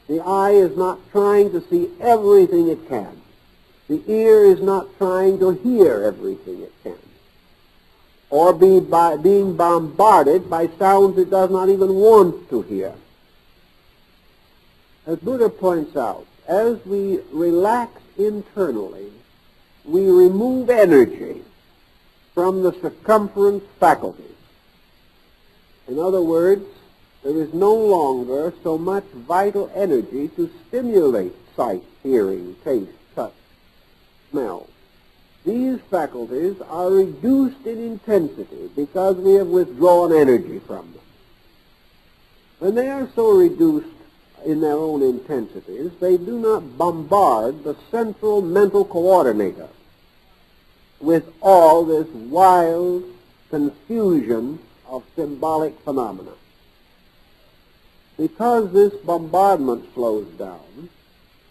The eye is not trying to see everything it can. The ear is not trying to hear everything it can, or being bombarded by sounds it does not even want to hear. As Buddha points out, as we relax internally, we remove energy from the circumference faculties. In other words, there is no longer so much vital energy to stimulate sight, hearing, taste, touch, smell. These faculties are reduced in intensity because we have withdrawn energy from them. When they are so reduced in their own intensities, they do not bombard the central mental coordinator with all this wild confusion of symbolic phenomena. Because this bombardment slows down,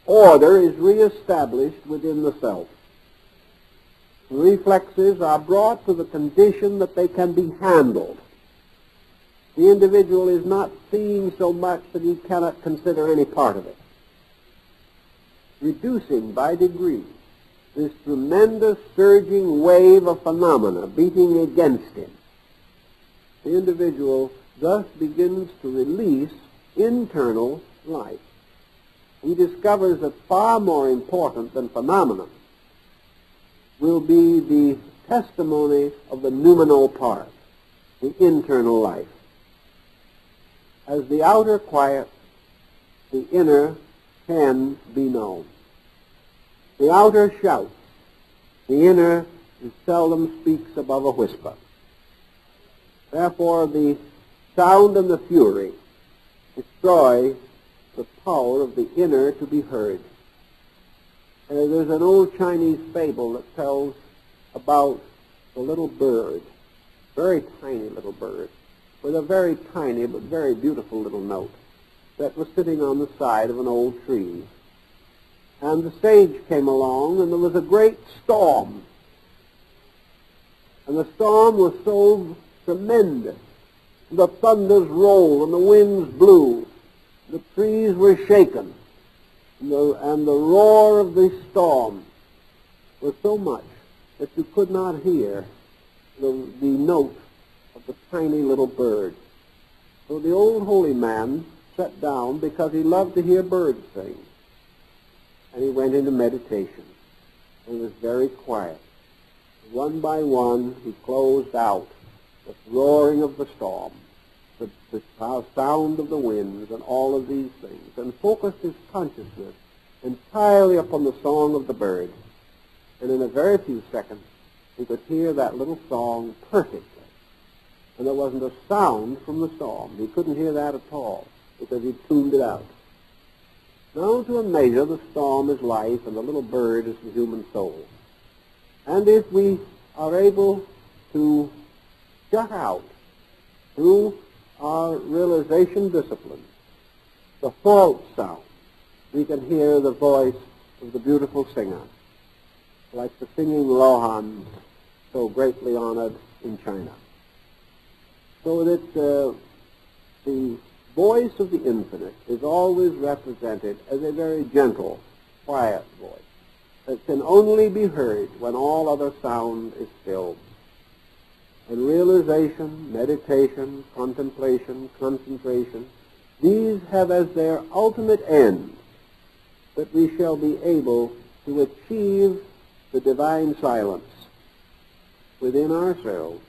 order is reestablished within the self. Reflexes are brought to the condition that they can be handled. The individual is not seeing so much that he cannot consider any part of it, reducing by degrees this tremendous surging wave of phenomena beating against him. The individual thus begins to release internal life. He discovers that far more important than phenomena will be the testimony of the noumenal part, the internal life. As the outer quiets, the inner can be known. The outer shouts, the inner seldom speaks above a whisper. Therefore, the sound and the fury destroy the power of the inner to be heard. There's an old Chinese fable that tells about a little bird, very tiny little bird, with a very tiny but very beautiful little note that was sitting on the side of an old tree. And the sage came along, and there was a great storm. And the storm was so tremendous. The thunders rolled, and the winds blew. The trees were shaken. And the roar of the storm was so much that you could not hear the note of the tiny little bird. So the old holy man sat down because he loved to hear birds sing. And he went into meditation. And it was very quiet. One by one, he closed out the roaring of the storm, the sound of the winds, and all of these things, and focused his consciousness entirely upon the song of the bird. And in a very few seconds, he could hear that little song perfectly. And there wasn't a sound from the storm. He couldn't hear that at all because he tuned it out. Now, to a measure, the storm is life, and the little bird is the human soul. And if we are able to shut out, through our realization discipline, the false sound, we can hear the voice of the beautiful singer, like the singing Lohans, so greatly honored in China. So that the voice of the infinite is always represented as a very gentle, quiet voice that can only be heard when all other sound is stilled. And realization, meditation, contemplation, concentration, these have as their ultimate end that we shall be able to achieve the divine silence within ourselves,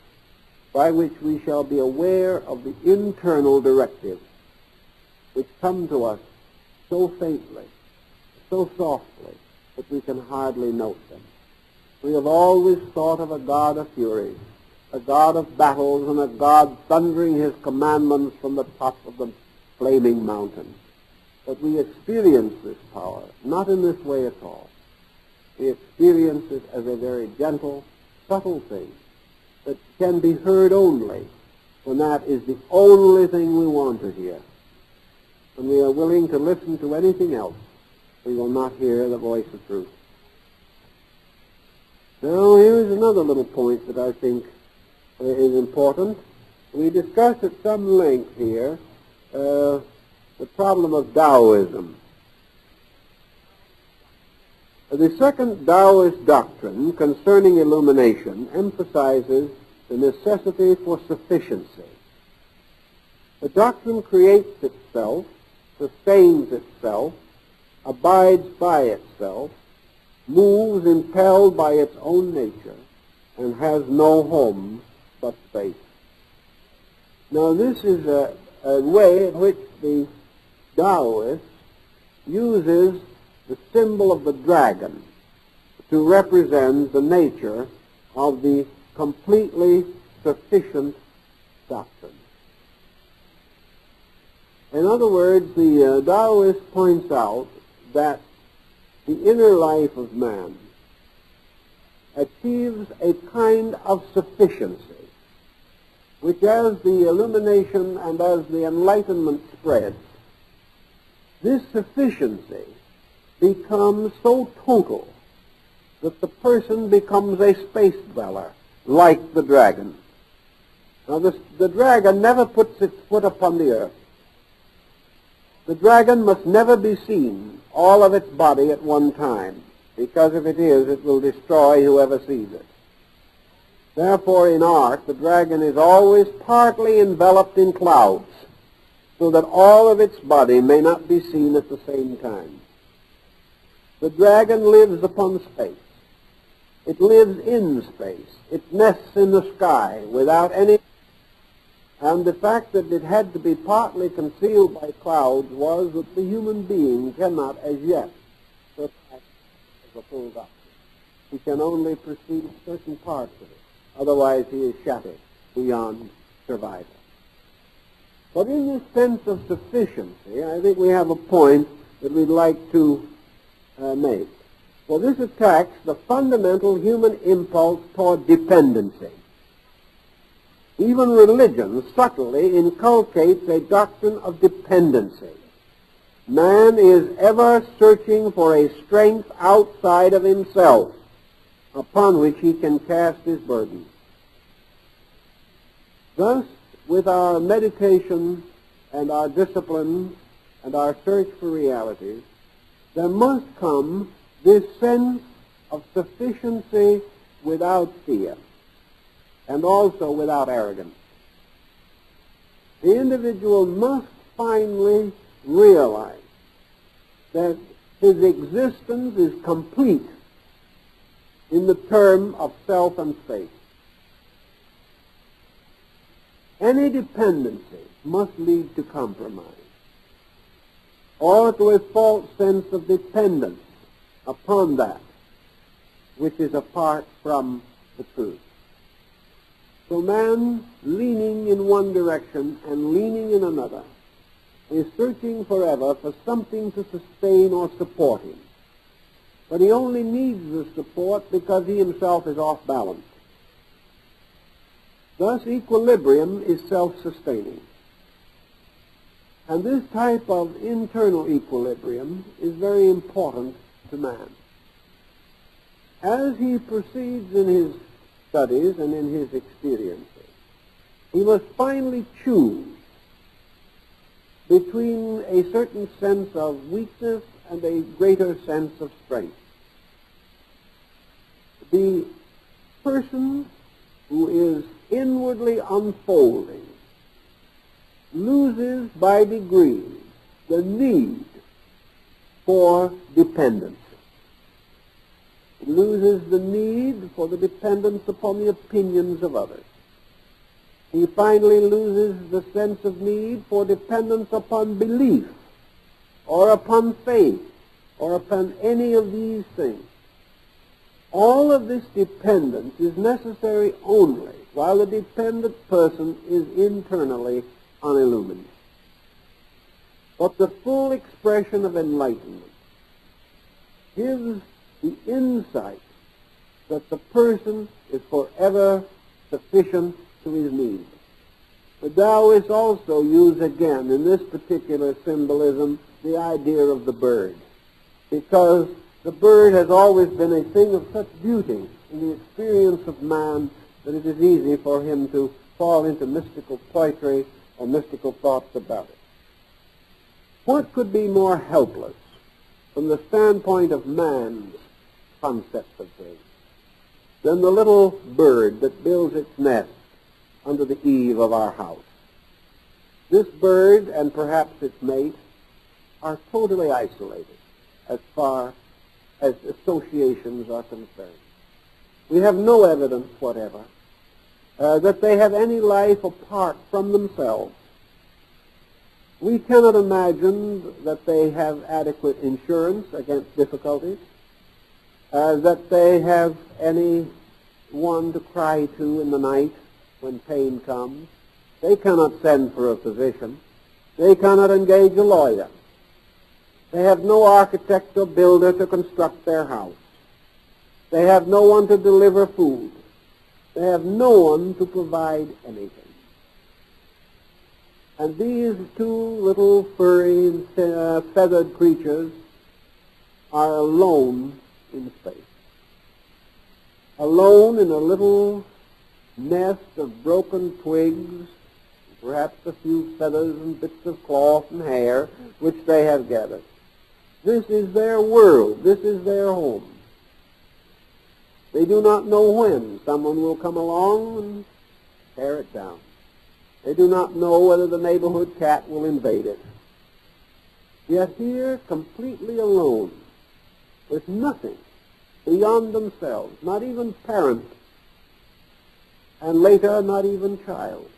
by which we shall be aware of the internal directives which come to us so faintly, so softly, that we can hardly note them. We have always thought of a God of fury, a God of battles, and a God thundering his commandments from the top of the flaming mountain. But we experience this power not in this way at all. We experience it as a very gentle, subtle thing that can be heard only when that is the only thing we want to hear. When we are willing to listen to anything else, we will not hear the voice of truth. Now, here's another little point that I think is important. We discussed at some length here the problem of Taoism. The second Taoist doctrine concerning illumination emphasizes the necessity for sufficiency. The doctrine creates itself, sustains itself, abides by itself, moves impelled by its own nature, and has no home but space. Now this is a way in which the Taoist uses the symbol of the dragon to represent the nature of the completely sufficient doctrine. In other words, the Taoist points out that the inner life of man achieves a kind of sufficiency, which as the illumination and as the enlightenment spreads, this sufficiency becomes so total that the person becomes a space dweller, like the dragon. Now the dragon never puts its foot upon the earth. The dragon must never be seen, all of its body at one time, because if it is, it will destroy whoever sees it. Therefore, in art, the dragon is always partly enveloped in clouds, so that all of its body may not be seen at the same time. The dragon lives upon space. It lives in space. It nests in the sky without any... And the fact that it had to be partly concealed by clouds was that the human being cannot, as yet, surpass as a full doctrine. He can only perceive certain parts of it. Otherwise, he is shattered beyond survival. But in this sense of sufficiency, I think we have a point that we'd like to make. Well, this attacks the fundamental human impulse toward dependency. Even religion subtly inculcates a doctrine of dependency. Man is ever searching for a strength outside of himself upon which he can cast his burden. Thus, with our meditation and our discipline and our search for realities, there must come this sense of sufficiency without fear and also without arrogance. The individual must finally realize that his existence is complete in the term of self and faith. Any dependency must lead to compromise or to a false sense of dependence upon that which is apart from the truth. So man, leaning in one direction and leaning in another, is searching forever for something to sustain or support him. But he only needs the support because he himself is off balance. Thus, equilibrium is self-sustaining. And this type of internal equilibrium is very important to man. As he proceeds in his studies and in his experiences, he must finally choose between a certain sense of weakness and a greater sense of strength. The person who is inwardly unfolding loses by degrees the need for dependence. He loses the need for the dependence upon the opinions of others. He finally loses the sense of need for dependence upon belief or upon faith or upon any of these things. All of this dependence is necessary only while the dependent person is internally unillumined. But the full expression of enlightenment gives the insight that the person is forever sufficient to his needs. The Taoists also use again in this particular symbolism the idea of the bird, because the bird has always been a thing of such beauty in the experience of man that it is easy for him to fall into mystical poetry or mystical thoughts about it. What could be more helpless from the standpoint of man's concept of things than the little bird that builds its nest under the eave of our house? This bird and perhaps its mate are totally isolated as far as associations are concerned. We have no evidence whatever that they have any life apart from themselves. We cannot imagine that they have adequate insurance against difficulties, that they have any one to cry to in the night when pain comes. They cannot send for a physician. They cannot engage a lawyer. They have no architect or builder to construct their house. They have no one to deliver food. They have no one to provide anything. And these two little furry, feathered creatures are alone in space. Alone in a little nest of broken twigs, perhaps a few feathers and bits of cloth and hair, which they have gathered. This is their world. This is their home. They do not know when someone will come along and tear it down. They do not know whether the neighborhood cat will invade it. Yet here, completely alone, with nothing beyond themselves, not even parent, and later not even child,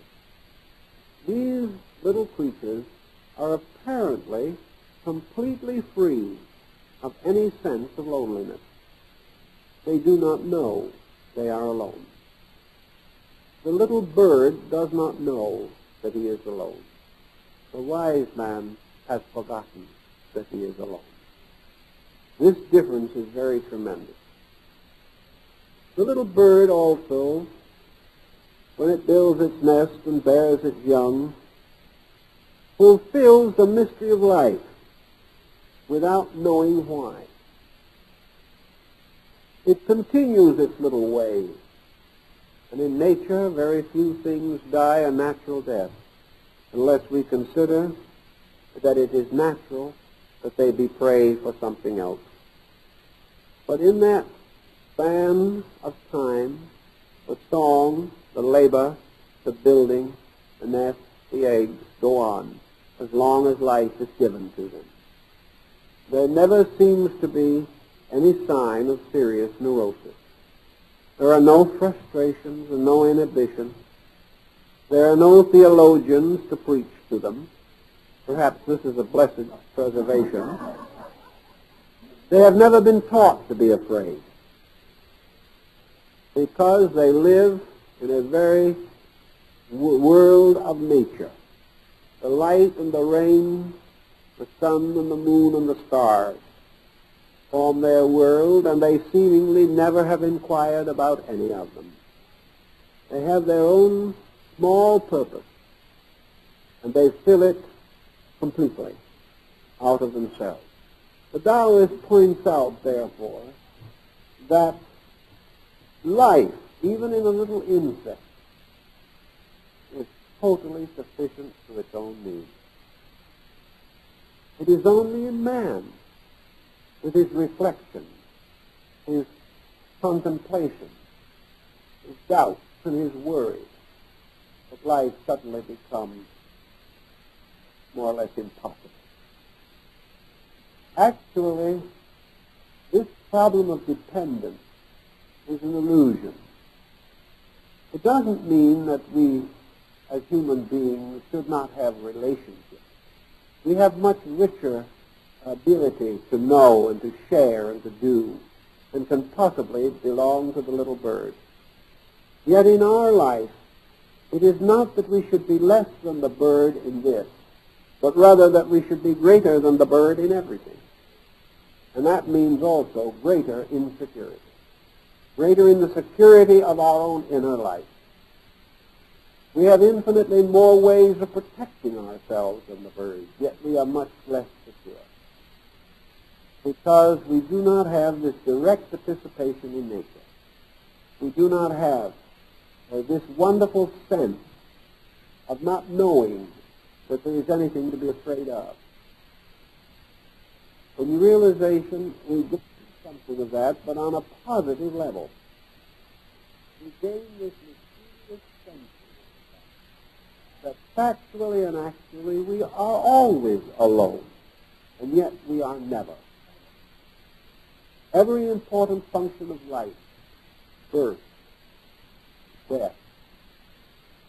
these little creatures are apparently completely free of any sense of loneliness. They do not know they are alone. The little bird does not know that he is alone. The wise man has forgotten that he is alone. This difference is very tremendous. The little bird also, when it builds its nest and bears its young, fulfills the mystery of life without knowing why. It continues its little way. And in nature, very few things die a natural death unless we consider that it is natural that they be prey for something else. But in that span of time, the song, the labor, the building, the nest, the eggs go on as long as life is given to them. There never seems to be any sign of serious neurosis. There are no frustrations and no inhibitions. There are no theologians to preach to them. Perhaps this is a blessed preservation. They have never been taught to be afraid because they live in a very world of nature. The light and the rain, the sun and the moon and the stars form their world, and they seemingly never have inquired about any of them. They have their own small purpose, and they fill it completely out of themselves. The Taoist points out, therefore, that life, even in a little insect, is totally sufficient to its own needs. It is only in man, with his reflection, his contemplation, his doubts and his worries, that life suddenly becomes more or less impossible. Actually, this problem of dependence is an illusion. It doesn't mean that we, as human beings, should not have relationships. We have much richer ability to know and to share and to do and can possibly belong to the little bird. Yet in our life, it is not that we should be less than the bird in this, but rather that we should be greater than the bird in everything. And that means also greater in security. Greater in the security of our own inner life. We have infinitely more ways of protecting ourselves than the birds, yet we are much less secure. Because we do not have this direct participation in nature. We do not have this wonderful sense of not knowing that there is anything to be afraid of. In realization, we get something of that, but on a positive level. We gain this mysterious sense that factually and actually we are always alone, and yet we are never. Every important function of life birth, death,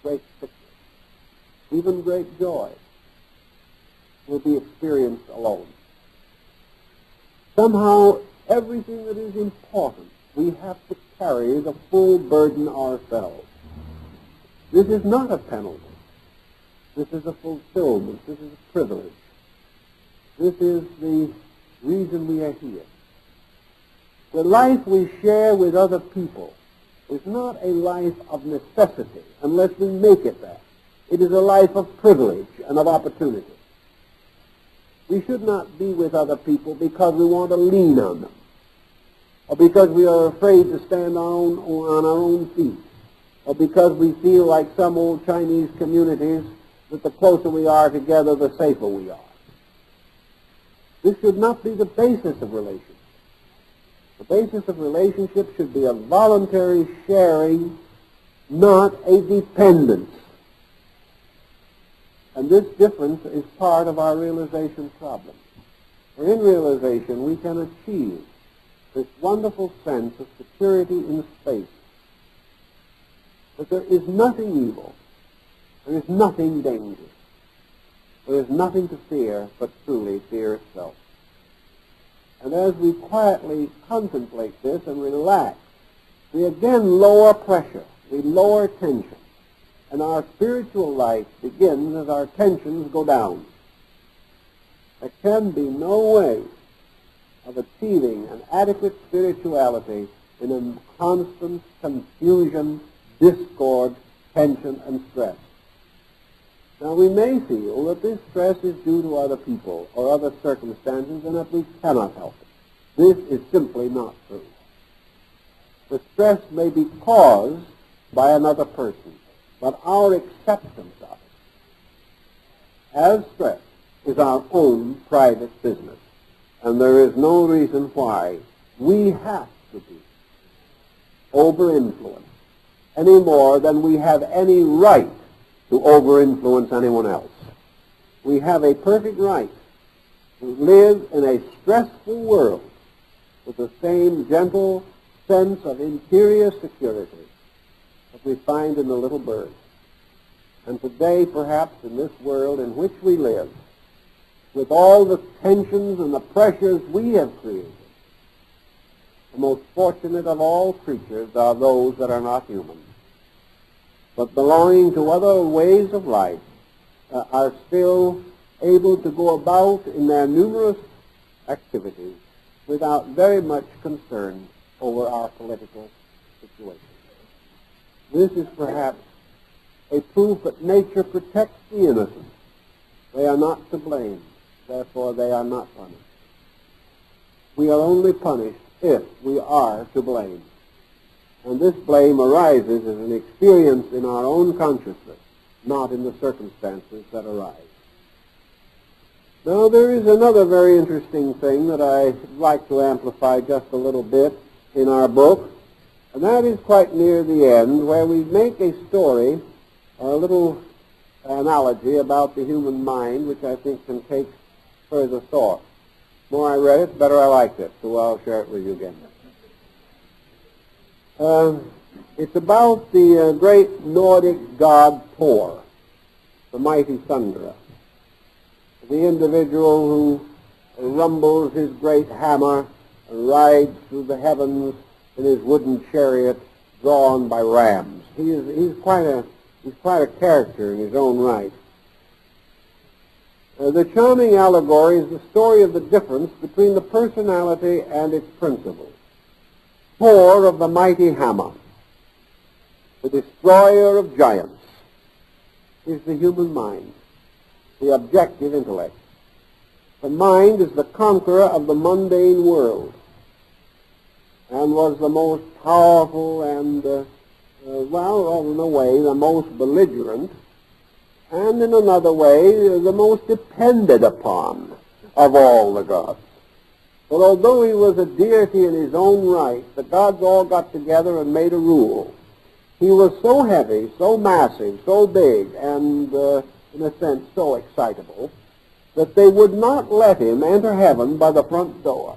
great sickness, even great joy will be experienced alone. Somehow, everything that is important, we have to carry the full burden ourselves. This is not a penalty. This is a fulfillment. This is a privilege. This is the reason we are here. The life we share with other people is not a life of necessity unless we make it that. It is a life of privilege and of opportunity. We should not be with other people because we want to lean on them, or because we are afraid to stand on our own feet, or because we feel like some old Chinese communities that the closer we are together, the safer we are. This should not be the basis of relationship. The basis of relationship should be a voluntary sharing, not a dependence. And this difference is part of our realization problem. For in realization, we can achieve this wonderful sense of security in space, that there is nothing evil, there is nothing dangerous, there is nothing to fear but truly fear itself. And as we quietly contemplate this and relax, we again lower pressure, we lower tension, and our spiritual life begins as our tensions go down. There can be no way of achieving an adequate spirituality in a constant confusion, discord, tension, and stress. Now, we may feel that this stress is due to other people or other circumstances and that we cannot help it. This is simply not true. The stress may be caused by another person, but our acceptance of it as stress is our own private business, and there is no reason why we have to be over-influenced any more than we have any right to over-influence anyone else. We have a perfect right to live in a stressful world with the same gentle sense of interior security that we find in the little bird. And today, perhaps, in this world in which we live, with all the tensions and the pressures we have created, the most fortunate of all creatures are those that are not human, but belonging to other ways of life, are still able to go about in their numerous activities without very much concern over our political situation. This is perhaps a proof that nature protects the innocent. They are not to blame, therefore they are not punished. We are only punished if we are to blame. And this blame arises as an experience in our own consciousness, not in the circumstances that arise. Now, there is another very interesting thing that I'd like to amplify just a little bit in our book, and that is quite near the end, where we make a story, a little analogy about the human mind, which I think can take further thought. The more I read it, the better I liked it, so I'll share it with you again. It's about the great Nordic god Thor, the mighty thunderer, the individual who rumbles his great hammer and rides through the heavens in his wooden chariot drawn by rams. He's quite a character in his own right. The charming allegory is the story of the difference between the personality and its principles. Thor of the mighty hammer, the destroyer of giants, is the human mind, the objective intellect. The mind is the conqueror of the mundane world and was the most powerful and, in a way, the most belligerent, and in another way, the most depended upon of all the gods. But although he was a deity in his own right, the gods all got together and made a rule. He was so heavy, so massive, so big, and, in a sense, so excitable, that they would not let him enter heaven by the front door.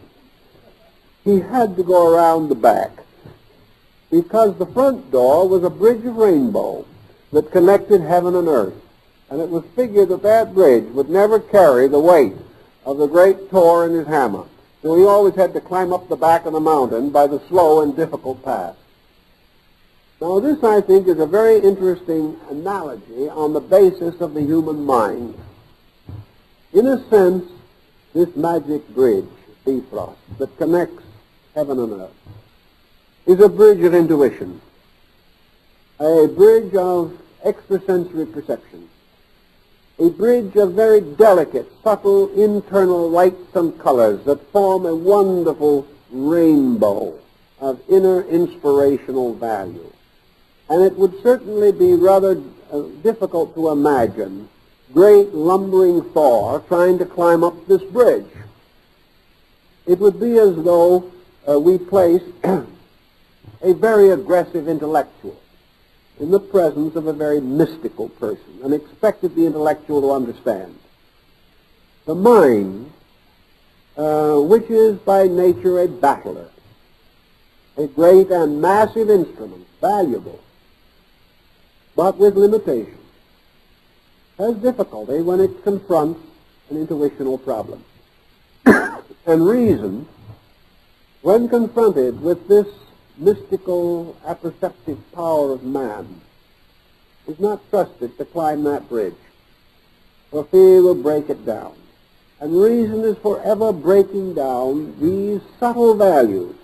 He had to go around the back. because the front door was a bridge of rainbow that connected heaven and earth. And it was figured that that bridge would never carry the weight of the great Thor and his hammer. So he always had to climb up the back of the mountain by the slow and difficult path. Now this, I think, is a very interesting analogy on the basis of the human mind. In a sense, this magic bridge, Bifrost, that connects heaven and earth, is a bridge of intuition, a bridge of extrasensory perception, a bridge of very delicate, subtle, internal lights and colors that form a wonderful rainbow of inner inspirational value. And it would certainly be rather difficult to imagine great lumbering Thor trying to climb up this bridge. It would be as though we placed a very aggressive intellectual in the presence of a very mystical person and expected the intellectual to understand. The mind, which is by nature a battler, a great and massive instrument, valuable, but with limitations, has difficulty when it confronts an intuitional problem. And reason, when confronted with this mystical, apperceptive power of man, is not trusted to climb that bridge, for fear will break it down. And reason is forever breaking down these subtle values.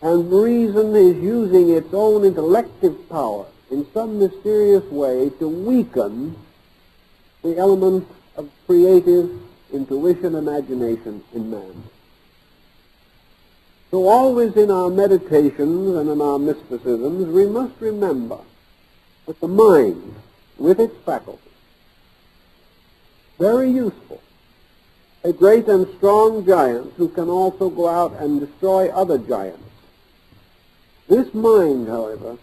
And reason is using its own intellective power in some mysterious way to weaken the element of creative intuition, imagination in man. So always in our meditations and in our mysticisms, we must remember that the mind, with its faculties, very useful, a great and strong giant who can also go out and destroy other giants. This mind, however,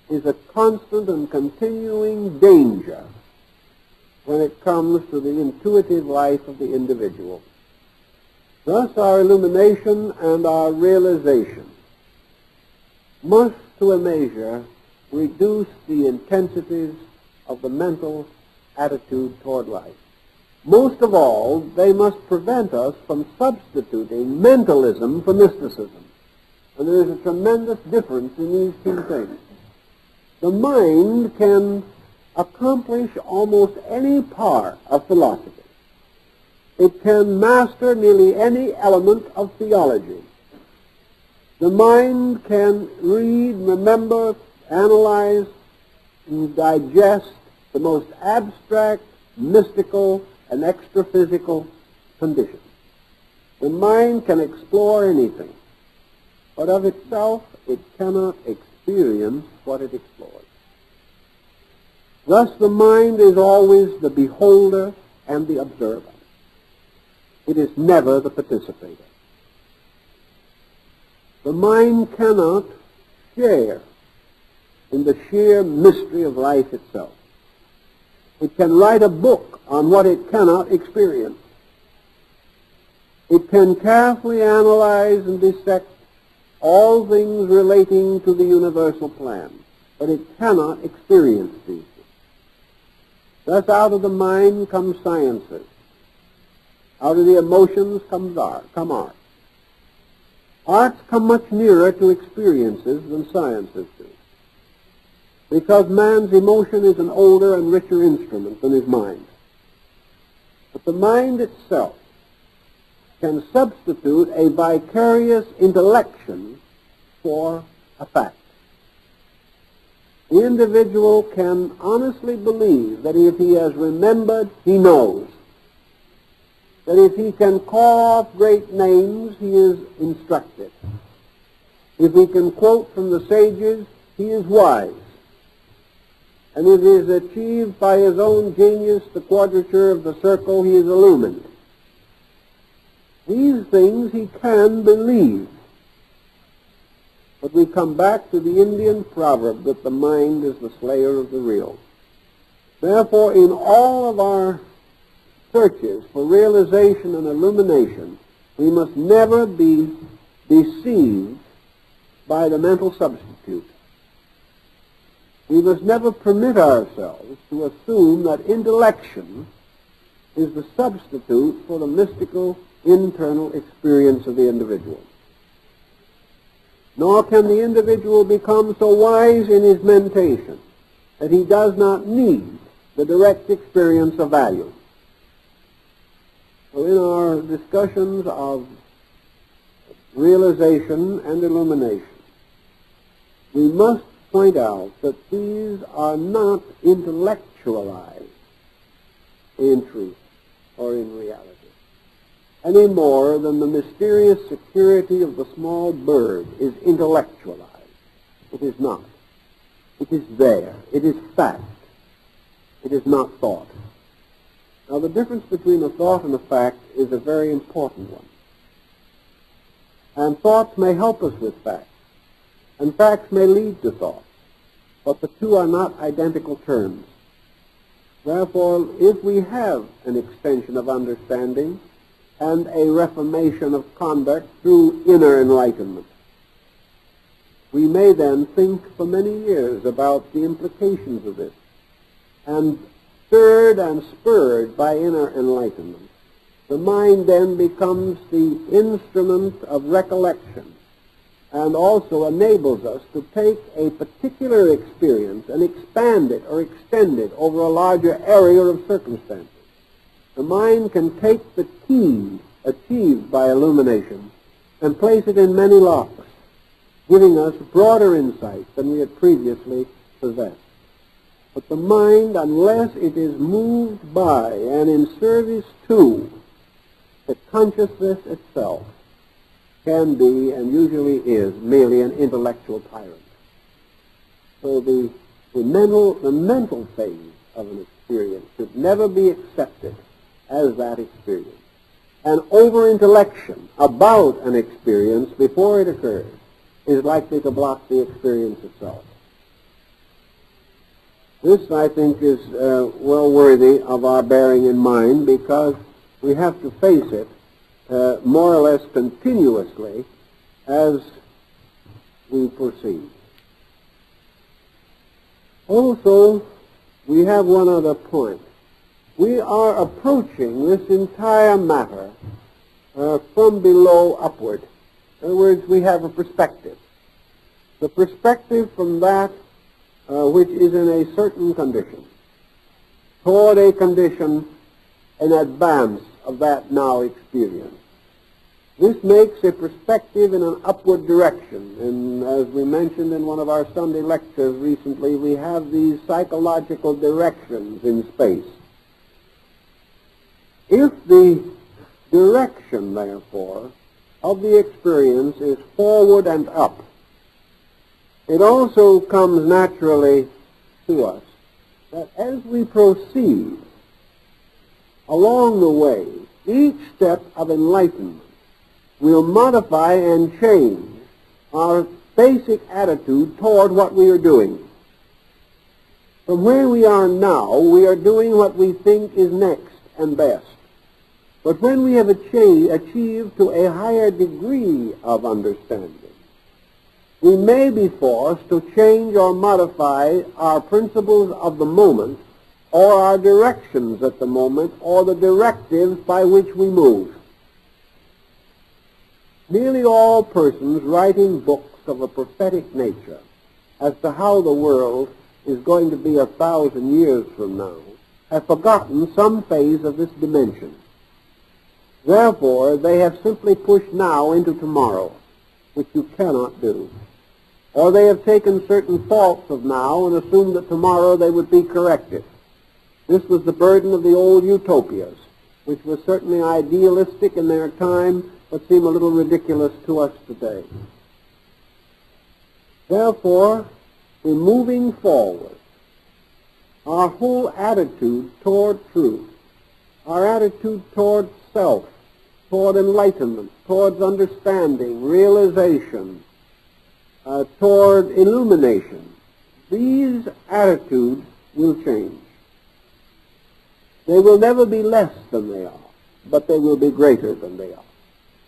is a constant and continuing danger when it comes to the intuitive life of the individual. Thus, our illumination and our realization must, to a measure, reduce the intensities of the mental attitude toward life. Most of all, they must prevent us from substituting mentalism for mysticism. And there is a tremendous difference in these two things. The mind can accomplish almost any part of philosophy. It can master nearly any element of theology. The mind can read, remember, analyze, and digest the most abstract, mystical, and extra-physical conditions. The mind can explore anything, but of itself it cannot experience what it explores. Thus the mind is always the beholder and the observer. It is never the participator. The mind cannot share in the sheer mystery of life itself. It can write a book on what it cannot experience. It can carefully analyze and dissect all things relating to the universal plan, but it cannot experience these things. Thus out of the mind come sciences. Out of the emotions come art. Arts come much nearer to experiences than sciences do, because man's emotion is an older and richer instrument than his mind. But the mind itself can substitute a vicarious intellection for a fact. The individual can honestly believe that if he has remembered, he knows. That if he can call off great names, he is instructed. If he can quote from the sages, he is wise. And if he has achieved by his own genius the quadrature of the circle, he is illumined. These things he can believe. But we come back to the Indian proverb that the mind is the slayer of the real. Therefore, in all of our searches for realization and illumination, we must never be deceived by the mental substitute. We must never permit ourselves to assume that intellection is the substitute for the mystical internal experience of the individual. Nor can the individual become so wise in his mentation that he does not need the direct experience of value. So in our discussions of realization and illumination, we must point out that these are not intellectualized in truth or in reality, any more than the mysterious security of the small bird is intellectualized. It is not. It is there. It is fact. It is not thought. Now, the difference between a thought and a fact is a very important one. And thoughts may help us with facts, and facts may lead to thoughts, but the two are not identical terms. Therefore, if we have an extension of understanding and a reformation of conduct through inner enlightenment, we may then think for many years about the implications of this, and stirred and spurred by inner enlightenment, the mind then becomes the instrument of recollection and also enables us to take a particular experience and expand it or extend it over a larger area of circumstances. The mind can take the key achieved by illumination and place it in many locks, giving us broader insight than we had previously possessed. But the mind, unless it is moved by and in service to the consciousness itself, can be, and usually is, merely an intellectual tyrant. So the mental phase of an experience should never be accepted as that experience. An over-intellection about an experience before it occurs is likely to block the experience itself. This, I think, is well worthy of our bearing in mind, because we have to face it more or less continuously as we proceed. Also, we have one other point. We are approaching this entire matter from below upward. In other words, we have a perspective. The perspective from that which is in a certain condition toward a condition in advance of that now experience. This makes a perspective in an upward direction. And as we mentioned in one of our Sunday lectures recently, we have these psychological directions in space. If the direction, therefore, of the experience is forward and up, it also comes naturally to us that as we proceed along the way, each step of enlightenment will modify and change our basic attitude toward what we are doing. From where we are now, we are doing what we think is next and best. But when we have achieved to a higher degree of understanding, we may be forced to change or modify our principles of the moment, or our directions at the moment, or the directives by which we move. Nearly all persons writing books of a prophetic nature as to how the world is going to be 1,000 years from now have forgotten some phase of this dimension. Therefore, they have simply pushed now into tomorrow, which you cannot do. Or they have taken certain faults of now and assumed that tomorrow they would be corrected. This was the burden of the old utopias, which were certainly idealistic in their time, but seem a little ridiculous to us today. Therefore, in moving forward, our whole attitude toward truth, our attitude toward self, toward enlightenment, towards understanding, realization, toward illumination, these attitudes will change. They will never be less than they are, but they will be greater than they are.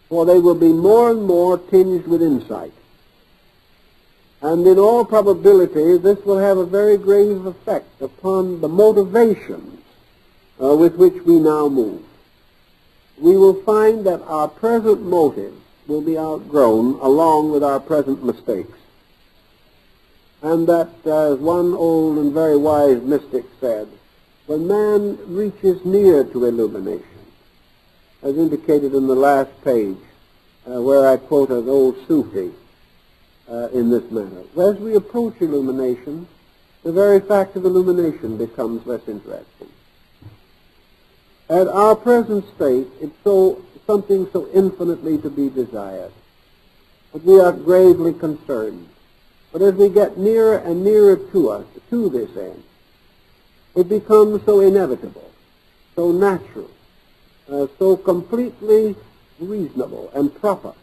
For they will be more and more tinged with insight. And in all probability, this will have a very grave effect upon the motivations with which we now move. We will find that our present motives will be outgrown along with our present mistakes. And that, as one old and very wise mystic said, when man reaches near to illumination, as indicated in the last page, where I quote an old Sufi in this manner, as we approach illumination, the very fact of illumination becomes less interesting. At our present state, it's something so infinitely to be desired that we are gravely concerned. But as we get nearer and nearer to us, to this end, it becomes so inevitable, so natural, so completely reasonable and proper,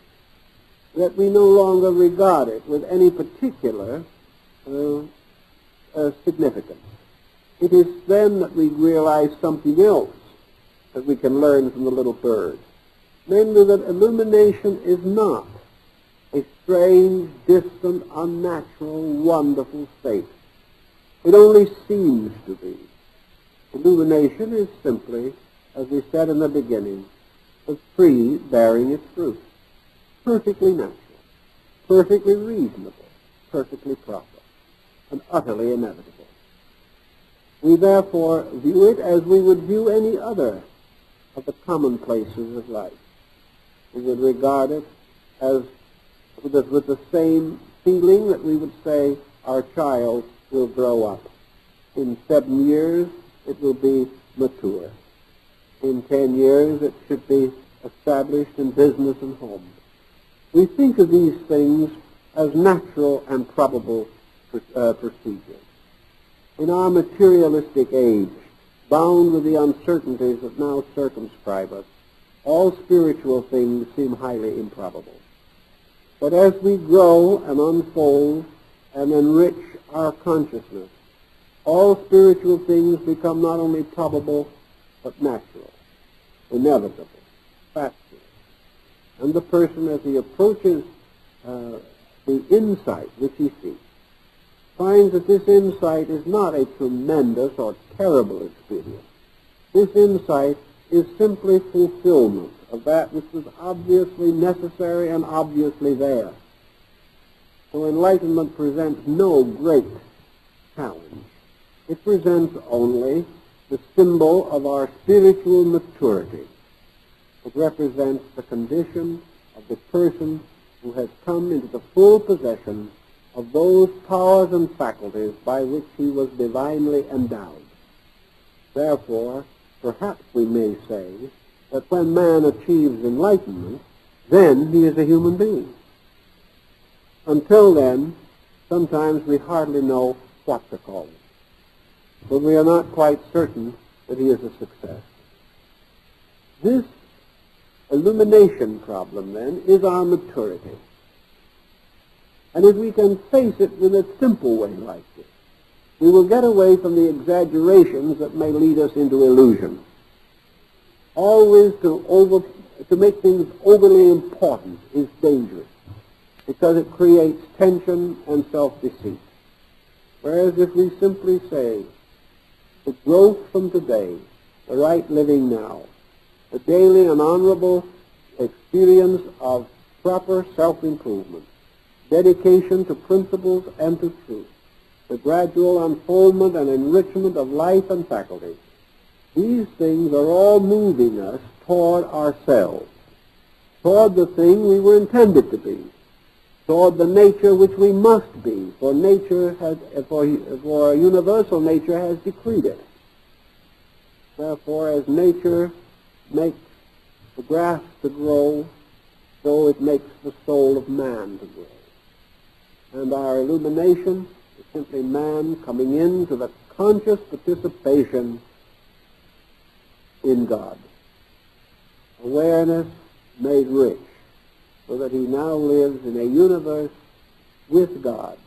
that we no longer regard it with any particular significance. It is then that we realize something else that we can learn from the little bird, namely that illumination is not a strange, distant, unnatural, wonderful state. It only seems to be. Illumination is simply, as we said in the beginning, a tree bearing its fruit. Perfectly natural, perfectly reasonable, perfectly proper, and utterly inevitable. We therefore view it as we would view any other of the commonplaces of life. We would regard it as with the same feeling that we would say our child will grow up. In 7 years, it will be mature. In 10 years, it should be established in business and home. We think of these things as natural and probable procedures. In our materialistic age, bound with the uncertainties that now circumscribe us, all spiritual things seem highly improbable. But as we grow and unfold and enrich our consciousness, all spiritual things become not only probable, but natural, inevitable, factual. And the person, as he approaches the insight which he seeks, finds that this insight is not a tremendous or terrible experience. This insight is simply fulfillment of that which was obviously necessary and obviously there. So enlightenment presents no great challenge. It presents only the symbol of our spiritual maturity. It represents the condition of the person who has come into the full possession of those powers and faculties by which he was divinely endowed. Therefore, perhaps we may say that when man achieves enlightenment, then he is a human being. Until then, sometimes we hardly know what to call him. But we are not quite certain that he is a success. This illumination problem, then, is our maturity. And if we can face it in a simple way like this, we will get away from the exaggerations that may lead us into illusion. Always to make things overly important is dangerous, because it creates tension and self-deceit. Whereas if we simply say, the growth from today, the right living now, the daily and honorable experience of proper self-improvement, dedication to principles and to truth, the gradual unfoldment and enrichment of life and faculty, these things are all moving us toward ourselves, toward the thing we were intended to be, toward the nature which we must be, for universal nature has decreed it. Therefore, as nature makes the grass to grow, so it makes the soul of man to grow. And our illumination is simply man coming into the conscious participation in God. Awareness made rich, so that he now lives in a universe with God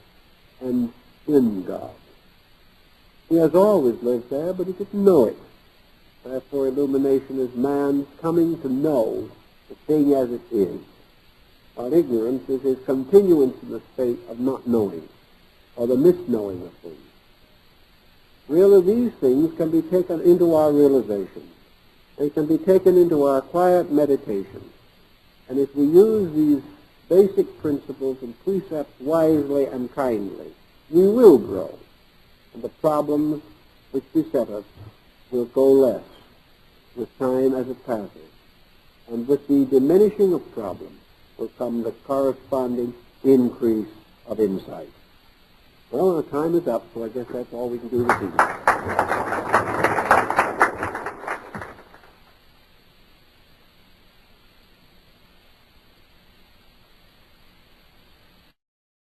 and in God. He has always lived there, but he didn't know it. Therefore, illumination is man coming to know the thing as it is. on ignorance is his continuance in the state of not knowing, or the misknowing of things. Really, these things can be taken into our realization. They can be taken into our quiet meditation. And if we use these basic principles and precepts wisely and kindly, we will grow. And the problems which beset us will go less with time as it passes. And with the diminishing of problems will come the corresponding increase of insight. Well, our time is up, so I guess that's all we can do this evening.